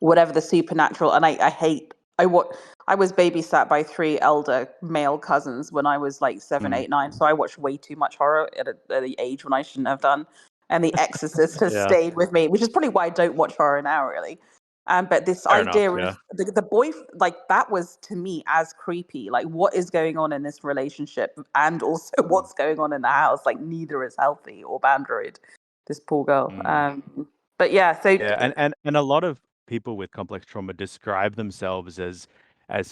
whatever the supernatural, and I hate I was babysat by three elder male cousins when I was like seven, Mm, 8, 9. So I watched way too much horror at the age when I shouldn't have done. And The Exorcist has yeah. stayed with me, which is probably why I don't watch horror now, really. But this Fair enough. idea Yeah. of the boy, like that was to me as creepy. Like, what is going on in this relationship, and also Mm, what's going on in the house? Like, neither is healthy or boundaried. This poor girl. mm. But yeah, so Yeah, and a lot of people with complex trauma describe themselves as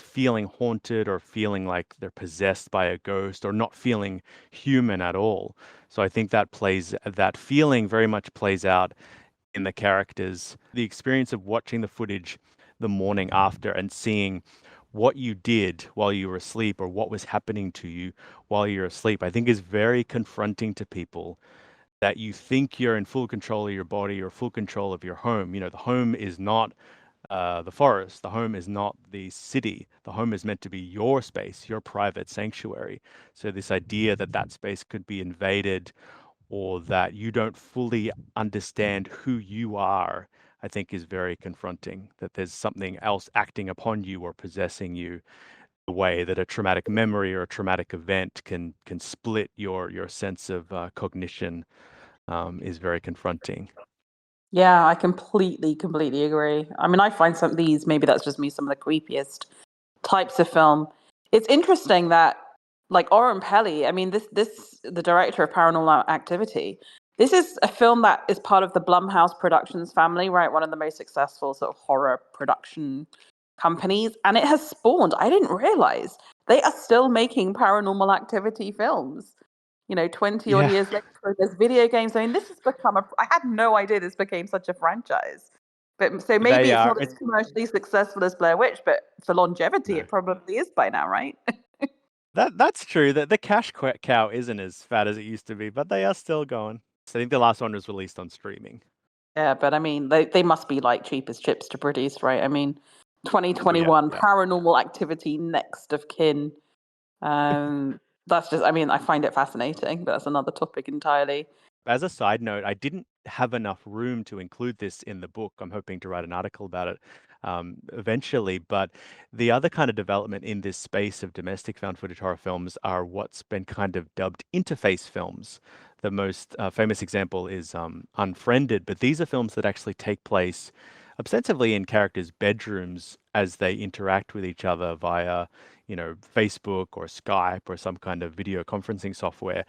feeling haunted or feeling like they're possessed by a ghost or not feeling human at all. So I think that feeling very much plays out in the characters. The experience of watching the footage the morning after and seeing what you did while you were asleep or what was happening to you while you're asleep, I think is very confronting to people that you think you're in full control of your body or full control of your home. The home is not the forest. The home is not the city. The home is meant to be your space, your private sanctuary. So this idea that that space could be invaded or that you don't fully understand who you are, I think is very confronting, that there's something else acting upon you or possessing you, the way that a traumatic memory or a traumatic event can split your sense of cognition is very confronting. yeah, I completely agree. I mean, I find some of these, maybe that's just me, some of the creepiest types of film. It's interesting that, like Oren Peli, I mean, the director of Paranormal Activity, this is a film that is part of the Blumhouse Productions family, right? One of the most successful sort of horror production companies. And it has spawned, I didn't realize, they are still making Paranormal Activity films. 20 odd Yeah, years later, there's video games. I mean, this has become I had no idea this became such a franchise. But so maybe they it's are. not as commercially successful as Blair Witch, but for longevity, No, it probably is by now, right? that's true. That the cash cow isn't as fat as it used to be, but they are still going. So I think the last one was released on streaming. Yeah, but I mean, they must be like cheap as chips to produce, right? I mean, Oh yeah, 2021 yeah. Paranormal Activity, next of kin. That's just, I mean, I find it fascinating, but that's another topic entirely. As a side note, I didn't have enough room to include this in the book. I'm hoping to write an article about it eventually. But the other kind of development in this space of domestic found footage horror films are what's been kind of dubbed interface films. The most famous example is Unfriended, but these are films that actually take place ostensibly in characters' bedrooms as they interact with each other via, Facebook or Skype or some kind of video conferencing software.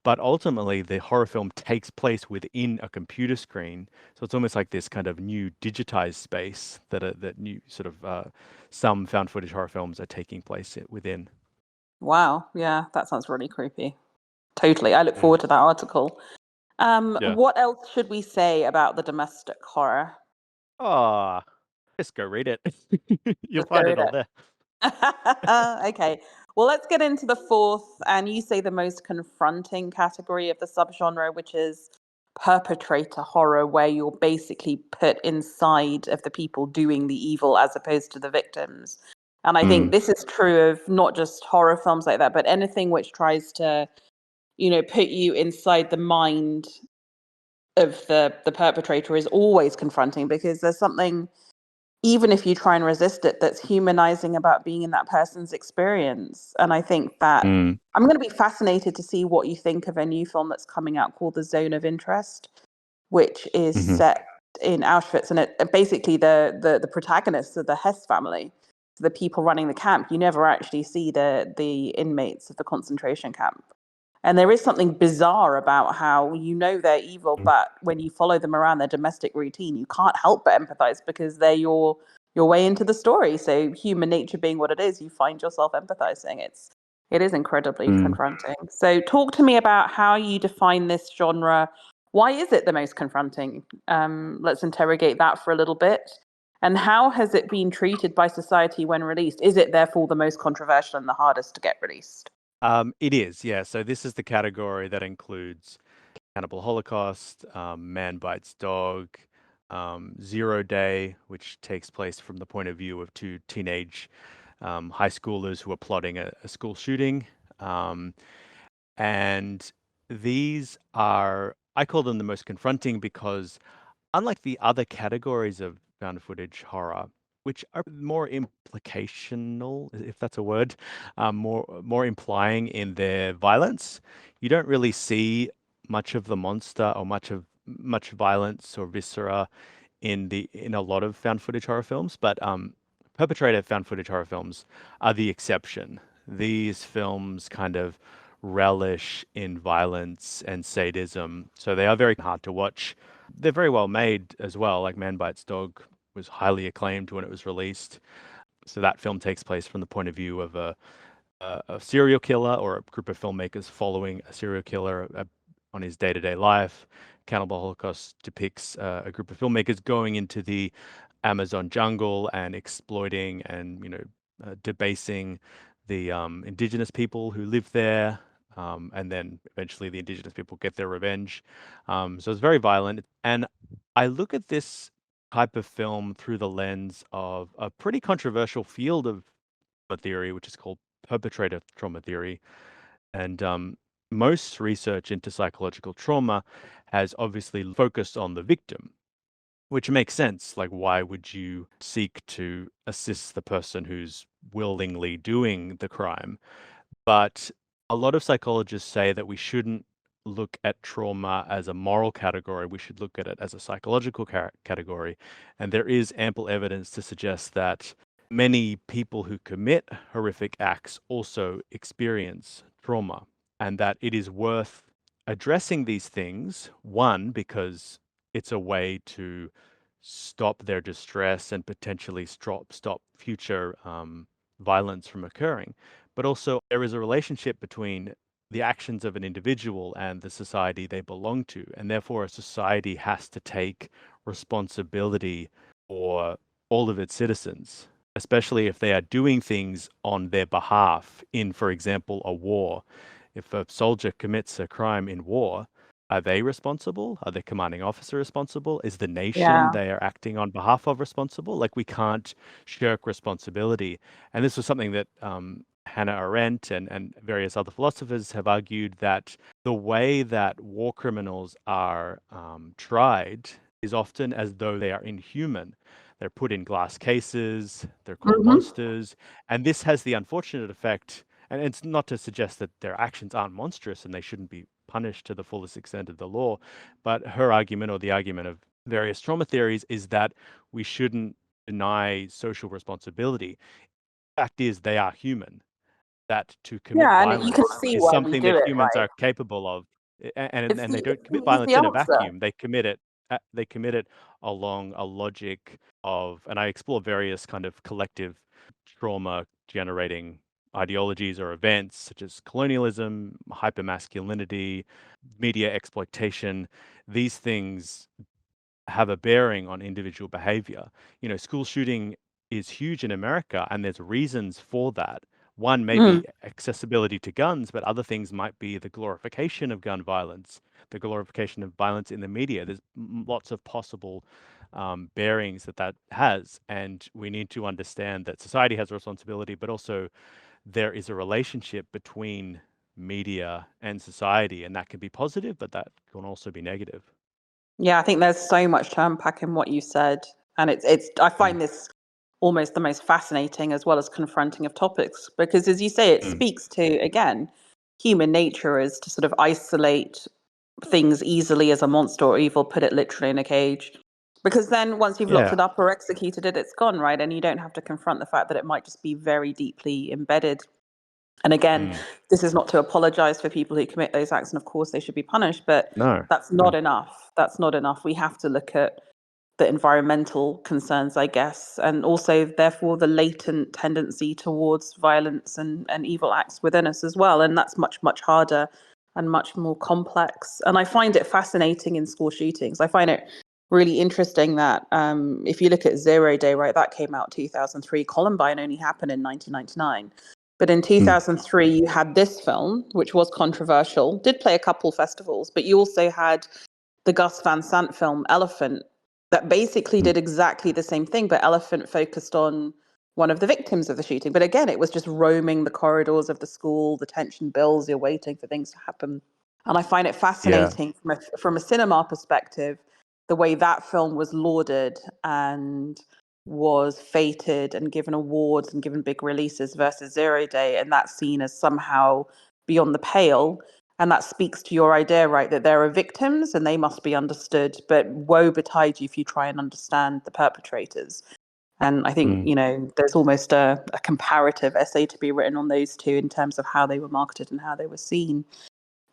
But ultimately, the horror film takes place within a computer screen, so it's almost like this kind of new digitized space that new sort of some found footage horror films are taking place within. Wow, yeah, that sounds really creepy. Totally. I look Yeah. forward to that article. Yeah. What else should we say about the domestic horror? Ah, just go read it. You'll Just go find it read all it. there. Okay. Well, let's get into the fourth, and you say the most confronting category of the subgenre, which is perpetrator horror, where you're basically put inside of the people doing the evil as opposed to the victims. And I think Mm, this is true of not just horror films like that, but anything which tries to, put you inside the mind of the perpetrator is always confronting, because there's something, even if you try and resist it, that's humanizing about being in that person's experience. And I think that mm, I'm going to be fascinated to see what you think of a new film that's coming out called The Zone of Interest, which is hmm set in Auschwitz. And it basically the protagonists are the Hess family. the people running the camp, you never actually see the inmates of the concentration camp. And there is something bizarre about how they're evil, but when you follow them around their domestic routine, you can't help but empathize because they're your way into the story. So human nature being what it is, you find yourself empathizing. It is incredibly confronting. So talk to me about how you define this genre. Why is it the most confronting? Let's interrogate that for a little bit. And how has it been treated by society when released? Is it therefore the most controversial and the hardest to get released? It is, yeah. So this is the category that includes Cannibal Holocaust, Man Bites Dog, Zero Day, which takes place from the point of view of two teenage high schoolers who are plotting a school shooting. And these are, I call them the most confronting because unlike the other categories of found footage horror, which are more implicational, if that's a word, more implying in their violence, you don't really see much of the monster or much violence or viscera in a lot of found footage horror films, but perpetrator found footage horror films are the exception. These films kind of relish in violence and sadism, so they are very hard to watch. They're very well made as well. Like Man Bites Dog was highly acclaimed when it was released. So that film takes place from the point of view of a serial killer or a group of filmmakers following a serial killer on his day-to-day life. Cannibal Holocaust depicts a group of filmmakers going into the Amazon jungle and exploiting and debasing the indigenous people who live there. And then eventually the indigenous people get their revenge. So it's very violent. And I look at this type of film through the lens of a pretty controversial field of theory, which is called perpetrator trauma theory. And most research into psychological trauma has obviously focused on the victim, which makes sense. Like, why would you seek to assist the person who's willingly doing the crime? But a lot of psychologists say that we shouldn't look at trauma as a moral category. We should look at it as a psychological category. And there is ample evidence to suggest that many people who commit horrific acts also experience trauma, and that it is worth addressing these things. One, because it's a way to stop their distress and potentially stop future violence from occurring. But also, there is a relationship between the actions of an individual and the society they belong to. And therefore, a society has to take responsibility for all of its citizens, especially if they are doing things on their behalf in, for example, a war. If a soldier commits a crime in war, are they responsible? Are the commanding officer responsible? Is the nation Yeah. they are acting on behalf of responsible? Like, we can't shirk responsibility. And this was something that Hannah Arendt and various other philosophers have argued, that the way that war criminals are tried is often as though they are inhuman. They're put in glass cases, they're called Mm-hmm. monsters, and this has the unfortunate effect, and it's not to suggest that their actions aren't monstrous and they shouldn't be punished to the fullest extent of the law, but her argument, or the argument of various trauma theories, is that we shouldn't deny social responsibility. The fact is, they are human, that to commit Yeah, and you can violence see is why we something do that it, humans right? are capable of, and It's and the they don't it's commit the easy violence in a answer. vacuum. They commit it along a logic of, and I explore various kind of collective trauma generating ideologies or events such as colonialism, hypermasculinity, media exploitation. These things have a bearing on individual behavior. School shooting is huge in America, and there's reasons for that. One may Mm. be accessibility to guns, but other things might be the glorification of gun violence, the glorification of violence in the media. There's lots of possible bearings that has, and we need to understand that society has a responsibility, but also there is a relationship between media and society, and that can be positive, but that can also be negative. Yeah, I think there's so much to unpack in what you said, and it's I Mm. find this almost the most fascinating as well as confronting of topics, because as you say, it Mm. speaks to, again, human nature is to sort of isolate things easily as a monster or evil, put it literally in a cage. Because then once you've locked Yeah. it up or executed it, it's gone, right? And you don't have to confront the fact that it might just be very deeply embedded. And again, Mm. this is not to apologize for people who commit those acts, and of course they should be punished, but No. that's not enough. That's not enough. We have to look at the environmental concerns, I guess, and also, therefore, the latent tendency towards violence and evil acts within us as well. And that's much, much harder and much more complex. And I find it fascinating in school shootings. I find it really interesting that if you look at Zero Day, right, that came out 2003. Columbine only happened in 1999. But in Mm. 2003, you had this film, which was controversial, did play a couple festivals, but you also had the Gus Van Sant film Elephant that basically Mm. did exactly the same thing, but Elephant focused on one of the victims of the shooting. But again, it was just roaming the corridors of the school, the tension builds, you're waiting for things to happen. And I find it Yeah. fascinating from a cinema perspective, the way that film was lauded and was feted and given awards and given big releases versus Zero Day, and that's seen as somehow beyond the pale. And that speaks to your idea, right, that there are victims and they must be understood, but woe betide you if you try and understand the perpetrators. And I think, Mm. there's almost a comparative essay to be written on those two in terms of how they were marketed and how they were seen.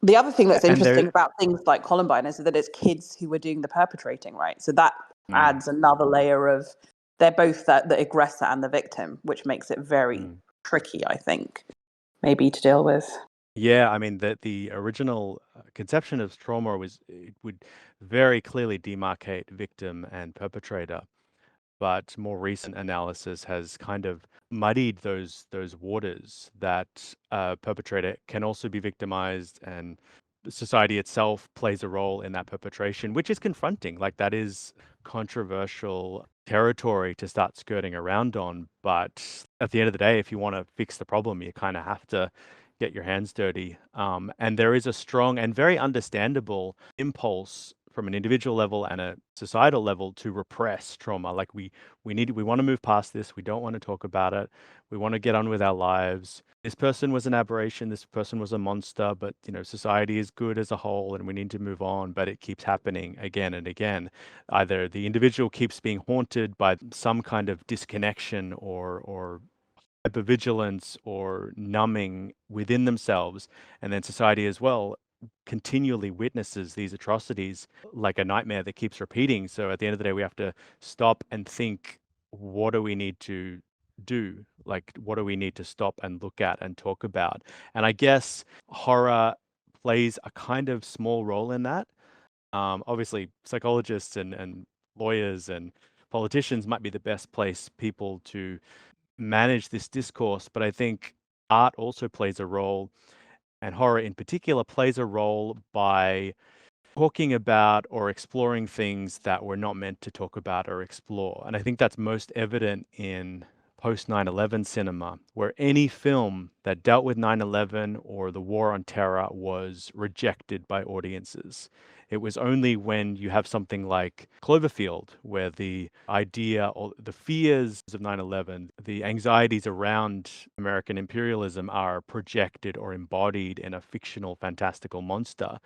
The other thing that's And there. interesting about things like Columbine is that it's kids who were doing the perpetrating, right? So that Mm. adds another layer of, they're both the aggressor and the victim, which makes it very Mm. tricky, I think, maybe to deal with. Yeah, I mean the original conception of trauma was it would very clearly demarcate victim and perpetrator, but more recent analysis has kind of muddied those waters that perpetrator can also be victimized and society itself plays a role in that perpetration, which is confronting. Like that is controversial territory to start skirting around on. But at the end of the day, if you want to fix the problem, you kind of have to get your hands dirty. And there is a strong and very understandable impulse from an individual level and a societal level to repress trauma. Like we want to move past this. We don't want to talk about it. We want to get on with our lives. This person was an aberration. This person was a monster, but society is good as a whole and we need to move on, but it keeps happening again and again. Either the individual keeps being haunted by some kind of disconnection or hypervigilance or numbing within themselves, and then society as well continually witnesses these atrocities like a nightmare that keeps repeating. So at the end of the day, we have to stop and think, what do we need to do? Like, what do we need to stop and look at and talk about? And I guess horror plays a kind of small role in that. Obviously, psychologists and lawyers and politicians might be the best place people to manage this discourse, but I think art also plays a role, and horror in particular plays a role by talking about or exploring things that we're not meant to talk about or explore. And I think that's most evident in post 9/11 cinema, where any film that dealt with 9/11 or the war on terror was rejected by audiences. It was only when you have something like Cloverfield, where the idea or the fears of 9/11, the anxieties around American imperialism are projected or embodied in a fictional, fantastical monster,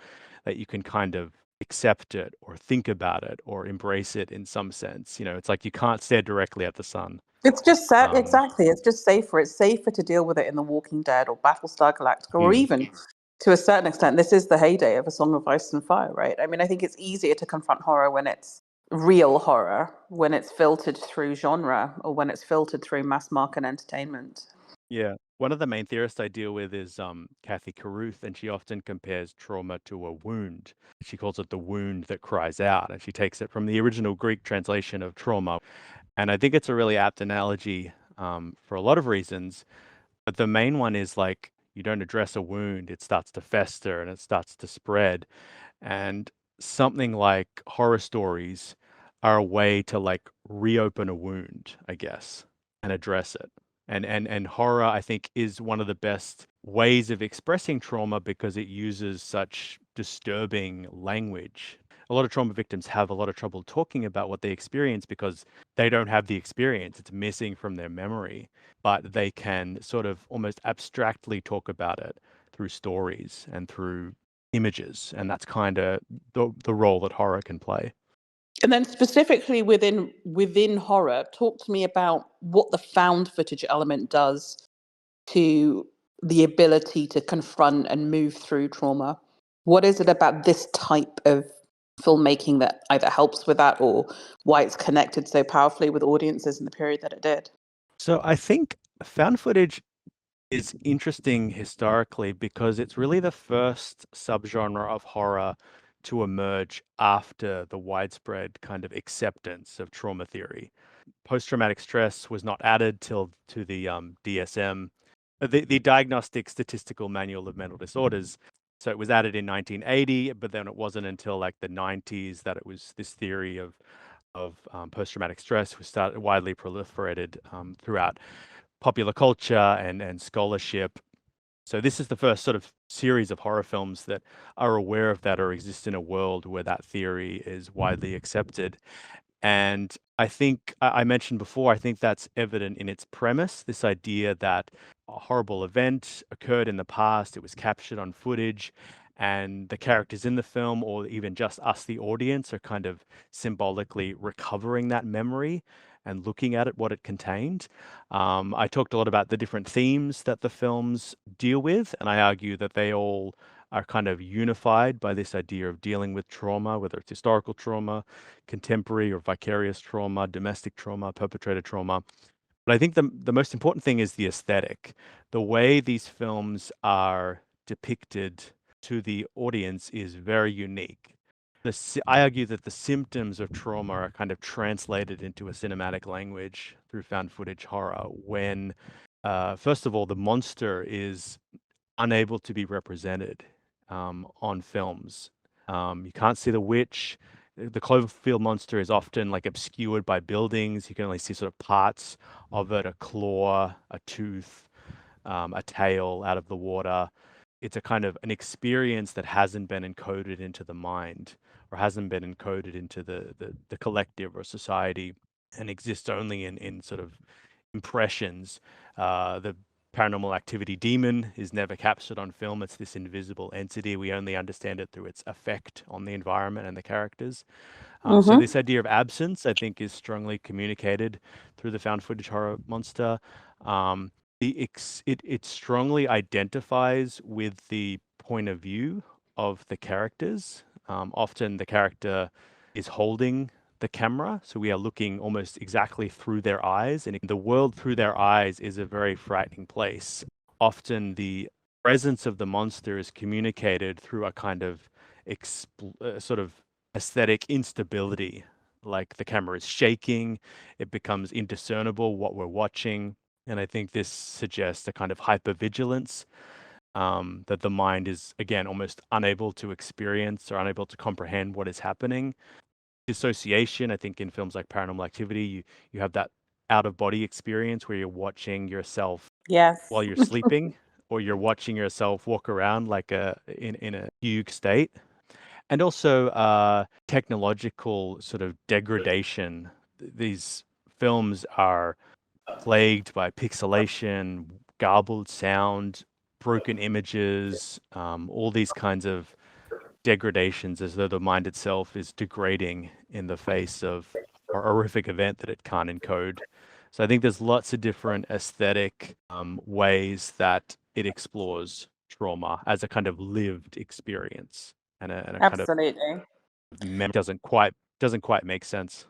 that you can kind of accept it or think about it or embrace it in some sense. It's like you can't stare directly at the sun. It's just set Um, exactly. It's just safer. It's safer to deal with it in The Walking Dead or Battlestar Galactica, or mm, even to a certain extent, this is the heyday of A Song of Ice and Fire, right? I mean, I think it's easier to confront horror when it's real horror, when it's filtered through genre, or when it's filtered through mass market entertainment. yeah. One of the main theorists I deal with is Kathy Caruth, and she often compares trauma to a wound. She calls it the wound that cries out, and she takes it from the original Greek translation of trauma. And I think it's a really apt analogy for a lot of reasons. But the main one is like you don't address a wound, it starts to fester and it starts to spread. And something like horror stories are a way to like reopen a wound, I guess, and address it. And horror, I think, is one of the best ways of expressing trauma because it uses such disturbing language. A lot of trauma victims have a lot of trouble talking about what they experience because they don't have the experience. It's missing from their memory, but they can sort of almost abstractly talk about it through stories and through images, and that's kind of the role that horror can play. And then specifically within horror, talk to me about what the found footage element does to the ability to confront and move through trauma. What is it about this type of filmmaking that either helps with that, or why it's connected so powerfully with audiences in the period that it did? So I think found footage is interesting historically because it's really the first subgenre of horror to emerge after the widespread kind of acceptance of trauma theory. Post-traumatic stress was not added till to the DSM, the Diagnostic Statistical Manual of Mental Disorders. So it was added in 1980, but then it wasn't until like the 90s that it was this theory of post-traumatic stress was started widely proliferated throughout popular culture and scholarship. So this is the first sort of series of horror films that are aware of that or exist in a world where that theory is widely accepted. And I think I mentioned before, I think that's evident in its premise, this idea that a horrible event occurred in the past, it was captured on footage, and the characters in the film, or even just us, the audience, are kind of symbolically recovering that memory and looking at it, what it contained. I talked a lot about the different themes that the films deal with, and I argue that they all are kind of unified by this idea of dealing with trauma, whether it's historical trauma, contemporary or vicarious trauma, domestic trauma, perpetrator trauma. But I think the most important thing is the aesthetic. The way these films are depicted to the audience is very unique. I argue that the symptoms of trauma are kind of translated into a cinematic language through found footage horror when, first of all, the monster is unable to be represented on films. You can't see the witch. The Cloverfield monster is often like obscured by buildings. You can only see sort of parts of it, a claw, a tooth, a tail out of the water. It's a kind of an experience that hasn't been encoded into the mind or hasn't been encoded into the collective or society and exists only in sort of impressions. The Paranormal Activity demon is never captured on film. It's this invisible entity. We only understand it through its effect on the environment and the characters. So Mm-hmm. this idea of absence, I think, is strongly communicated through the found footage horror monster. Um, it strongly identifies with the point of view of the characters. Often the character is holding the camera, so we are looking almost exactly through their eyes, and the world through their eyes is a very frightening place. Often the presence of the monster is communicated through a kind of sort of aesthetic instability, like the camera is shaking, it becomes indiscernible what we're watching. And I think this suggests a kind of hypervigilance that the mind is, again, almost unable to experience or unable to comprehend what is happening. Dissociation, I think in films like Paranormal Activity, you have that out of body experience where you're watching yourself while Yes. you're sleeping, or you're watching yourself walk around like in a fugue state. And also technological sort of degradation. These films are plagued by pixelation, garbled sound, broken images, all these kinds of degradations, as though the mind itself is degrading in the face of a horrific event that it can't encode. So I think there's lots of different aesthetic ways that it explores trauma as a kind of lived experience and a kind of Absolutely. memory doesn't quite make sense.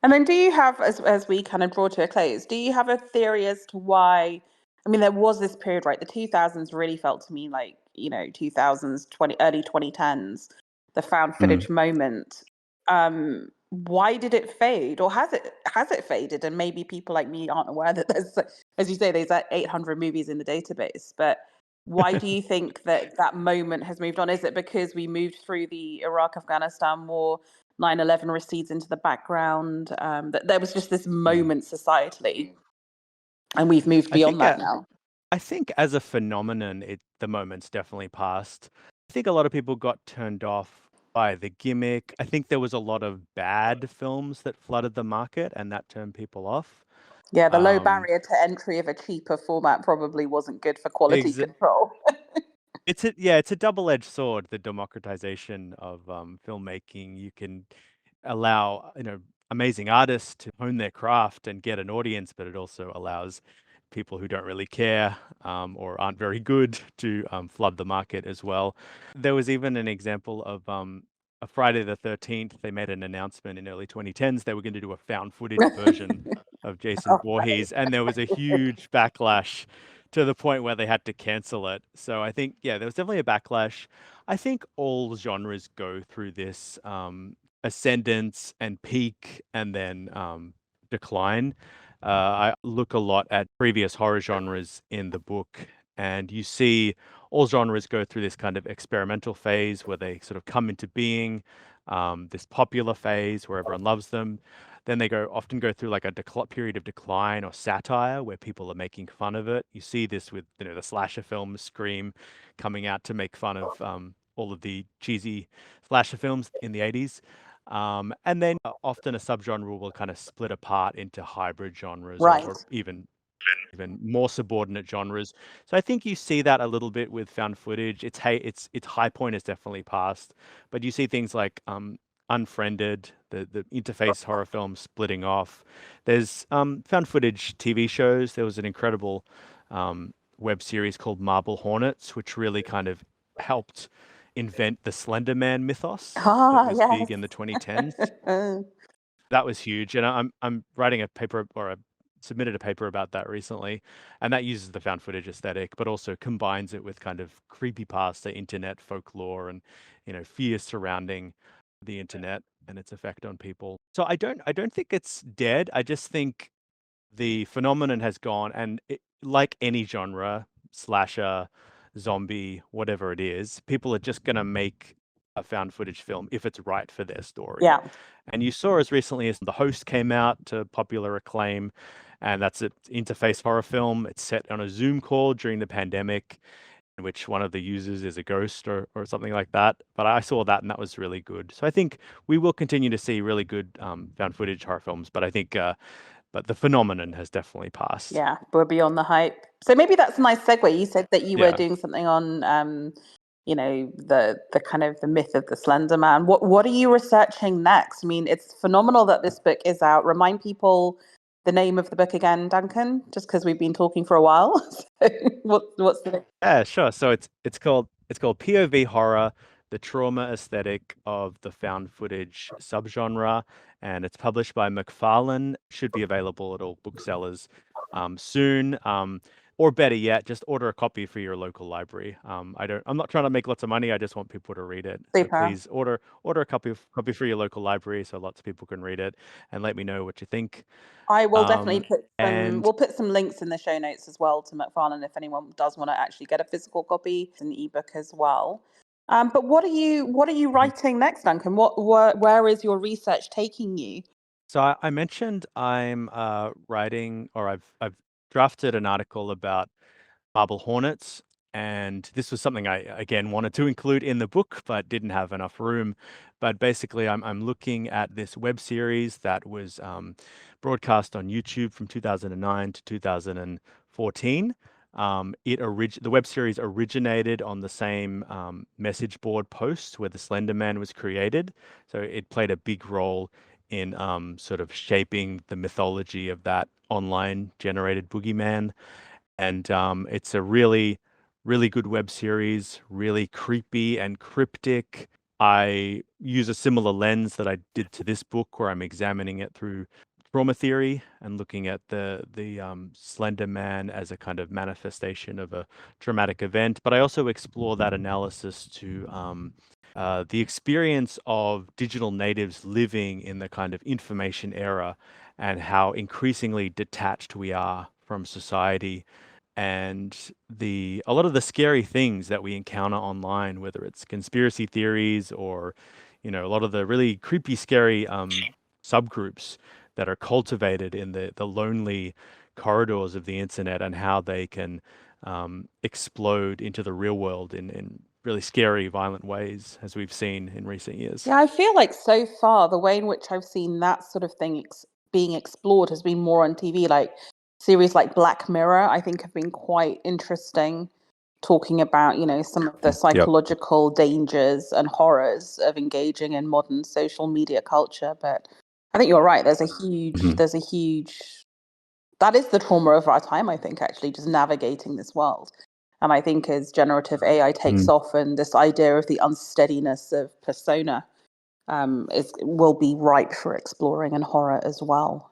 And then do you have, as we kind of draw to a close, do you have a theory as to why, I mean, there was this period, right? The 2000s really felt to me like, 2000s, early 2010s, the found Mm. footage moment. Why did it fade, or has it faded? And maybe people like me aren't aware that there's, as you say, there's like 800 movies in the database. But why do you think that moment has moved on? Is it because we moved through the Iraq-Afghanistan war, 9/11 recedes into the background, that there was just this Mm. moment societally, and we've moved I beyond think that now? I think as a phenomenon, the moment's definitely passed. I think a lot of people got turned off by the gimmick. I think there was a lot of bad films that flooded the market, and that turned people off. Yeah, the low Um, barrier to entry of a cheaper format probably wasn't good for quality ex- control. it's a double-edged sword, the democratization of filmmaking. You can allow, amazing artists to hone their craft and get an audience, but it also allows people who don't really care or aren't very good to flood the market as well. There was even an example of a Friday the 13th. They made an announcement in early 2010s they were going to do a found footage version of Jason Oh, Voorhees, and there was a huge backlash to the point where they had to cancel it. So I think, yeah, there was definitely a backlash. I think all genres go through this ascendance and peak and then decline. I look a lot at previous horror genres in the book, and you see all genres go through this kind of experimental phase where they sort of come into being, this popular phase where everyone loves them. Then they often go through like a period of decline or satire where people are making fun of it. You see this with the slasher film Scream coming out to make fun of all of the cheesy slasher films in the 80s. And then often a subgenre will kind of split apart into hybrid genres right. or even more subordinate genres. So I think you see that a little bit with found footage. Its high point is definitely past, but you see things like Unfriended, the interface horror film splitting off. There's found footage TV shows. There was an incredible web series called Marble Hornets, which really kind of helped invent the Slender Man mythos that Ah, was yes. big in the 2010s. That was huge, and I'm writing a paper, or I submitted a paper about that recently, and that uses the found footage aesthetic, but also combines it with kind of creepypasta internet folklore and fear surrounding the internet and its effect on people. So I don't think it's dead. I just think the phenomenon has gone, and like any genre, slasher, zombie, whatever it is, people are just going to make a found footage film if it's right for their story. Yeah. And you saw as recently as The Host came out to popular acclaim, and that's an interface horror film. It's set on a Zoom call during the pandemic, in which one of the users is a ghost or something like that. But I saw that, and that was really good. So I think we will continue to see really good found footage horror films, but I think but the phenomenon has definitely passed. Yeah, we're beyond the hype. So maybe that's a nice segue. You said that you were Yeah. doing something on, the kind of the myth of the Slender Man. What are you researching next? I mean, it's phenomenal that this book is out. Remind people the name of the book again, Duncan, just because we've been talking for a while. So what's the name? Yeah, sure. So it's called POV Horror, the trauma aesthetic of the found footage subgenre, and it's published by McFarlane. Should be available at all booksellers soon. Or better yet, just order a copy for your local library. I'm not trying to make lots of money. I just want people to read it. So Super. please order a copy for your local library so lots of people can read it, and let me know what you think. I will definitely And we'll put some links in the show notes as well to McFarlane if anyone does want to actually get a physical copy, an ebook as well. But what are you Mhm. writing next, Duncan? Where is your research taking you? So I mentioned I'm writing, or I've drafted an article about marble hornets, and this was something I again wanted to include in the book, but didn't have enough room. But basically, I'm looking at this web series that was broadcast on YouTube from 2009 to 2014. The web series originated on the same message board post where the Slender Man was created, so it played a big role in sort of shaping the mythology of that online generated boogeyman. And it's a really, really good web series, really creepy and cryptic. I use a similar lens that I did to this book, where I'm examining it through trauma theory and looking at the Slender Man as a kind of manifestation of a traumatic event. But I also explore that analysis to the experience of digital natives living in the kind of information era, and how increasingly detached we are from society, and a lot of the scary things that we encounter online, whether it's conspiracy theories or a lot of the really creepy, scary subgroups that are cultivated in the lonely corridors of the internet, and how they can explode into the real world in really scary, violent ways, as we've seen in recent years. Yeah, I feel like so far the way in which I've seen that sort of thing being explored has been more on TV, like series like Black Mirror. I think have been quite interesting. talking about, some of the Yep. psychological dangers and horrors of engaging in modern social media culture. But I think you're right. Mhm. That is the trauma of our time, I think, actually, just navigating this world. And I think as generative AI takes Mm. off and this idea of the unsteadiness of persona will be ripe for exploring in horror as well.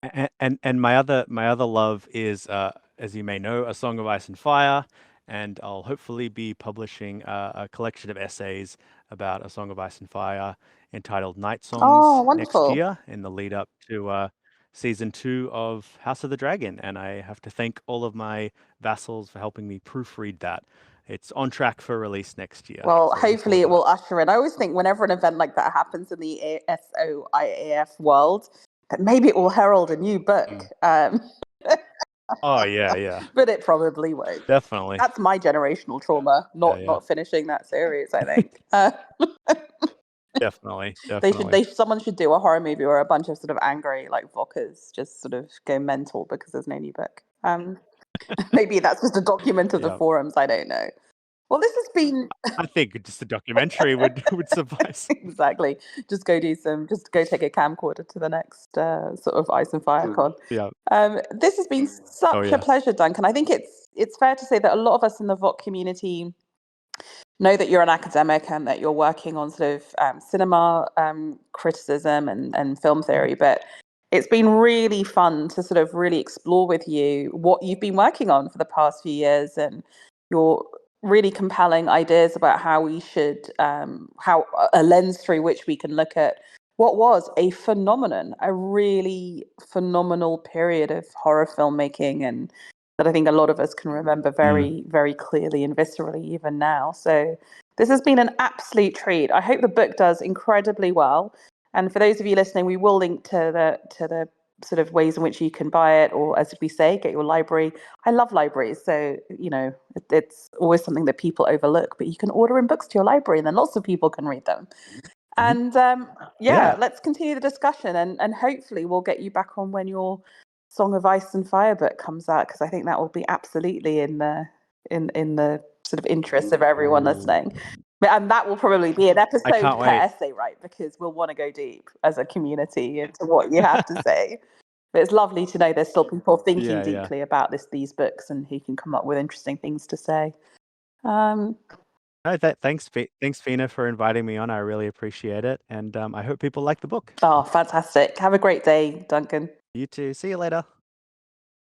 And my other love is, as you may know, A Song of Ice and Fire, and I'll hopefully be publishing a collection of essays about A Song of Ice and Fire entitled Night Oh, Songs next wonderful. year in the lead up to season 2 of House of the Dragon, and I have to thank all of my vassals for helping me proofread that. It's on track for release next year, Well, so looking hopefully forward it to that. will usher in. I always think whenever an event like that happens in the SOIAF world, that maybe it will herald a new book. Mm. Oh yeah, yeah, But it probably won't. definitely. That's my generational trauma, Yeah, not yeah, not finishing that series, I think. definitely, definitely. Someone should do a horror movie where a bunch of sort of angry like Vokers just sort of go mental because there's no new book. Maybe that's just a document of the Yeah. forums. I don't know. Well, this has been I think just a documentary would suffice. exactly. Just go take a camcorder to the next sort of Ice and Fire con. Yeah. This has been Oh such a yeah. pleasure, Duncan. I think it's fair to say that a lot of us in the VOC community know that you're an academic and that you're working on sort of cinema criticism and film theory, but it's been really fun to sort of really explore with you what you've been working on for the past few years and your really compelling ideas about how we should, how a lens through which we can look at what was a phenomenon, a really phenomenal period of horror filmmaking and that I think a lot of us can remember Mm. very, very clearly and viscerally even now. So this has been an absolute treat. I hope the book does incredibly well. And for those of you listening, we will link to the sort of ways in which you can buy it, or as we say, get your library. I love libraries, so it's always something that people overlook. But you can order in books to your library, and then lots of people can read them. Mhm. And Yeah. let's continue the discussion, and hopefully we'll get you back on when your Song of Ice and Fire book comes out, because I think that will be absolutely in the sort of interest of everyone listening. And that will probably be an I episode can't per wait. essay, right? Because we'll want to go deep as a community into what you have to say. But it's lovely to know there's still people thinking Yeah, yeah. deeply about these books and who can come up with interesting things to say. Um, No, thanks, Fina, for inviting me on. I really appreciate it, and I hope people like the book. oh, fantastic. Have a great day, Duncan. You too. See you later.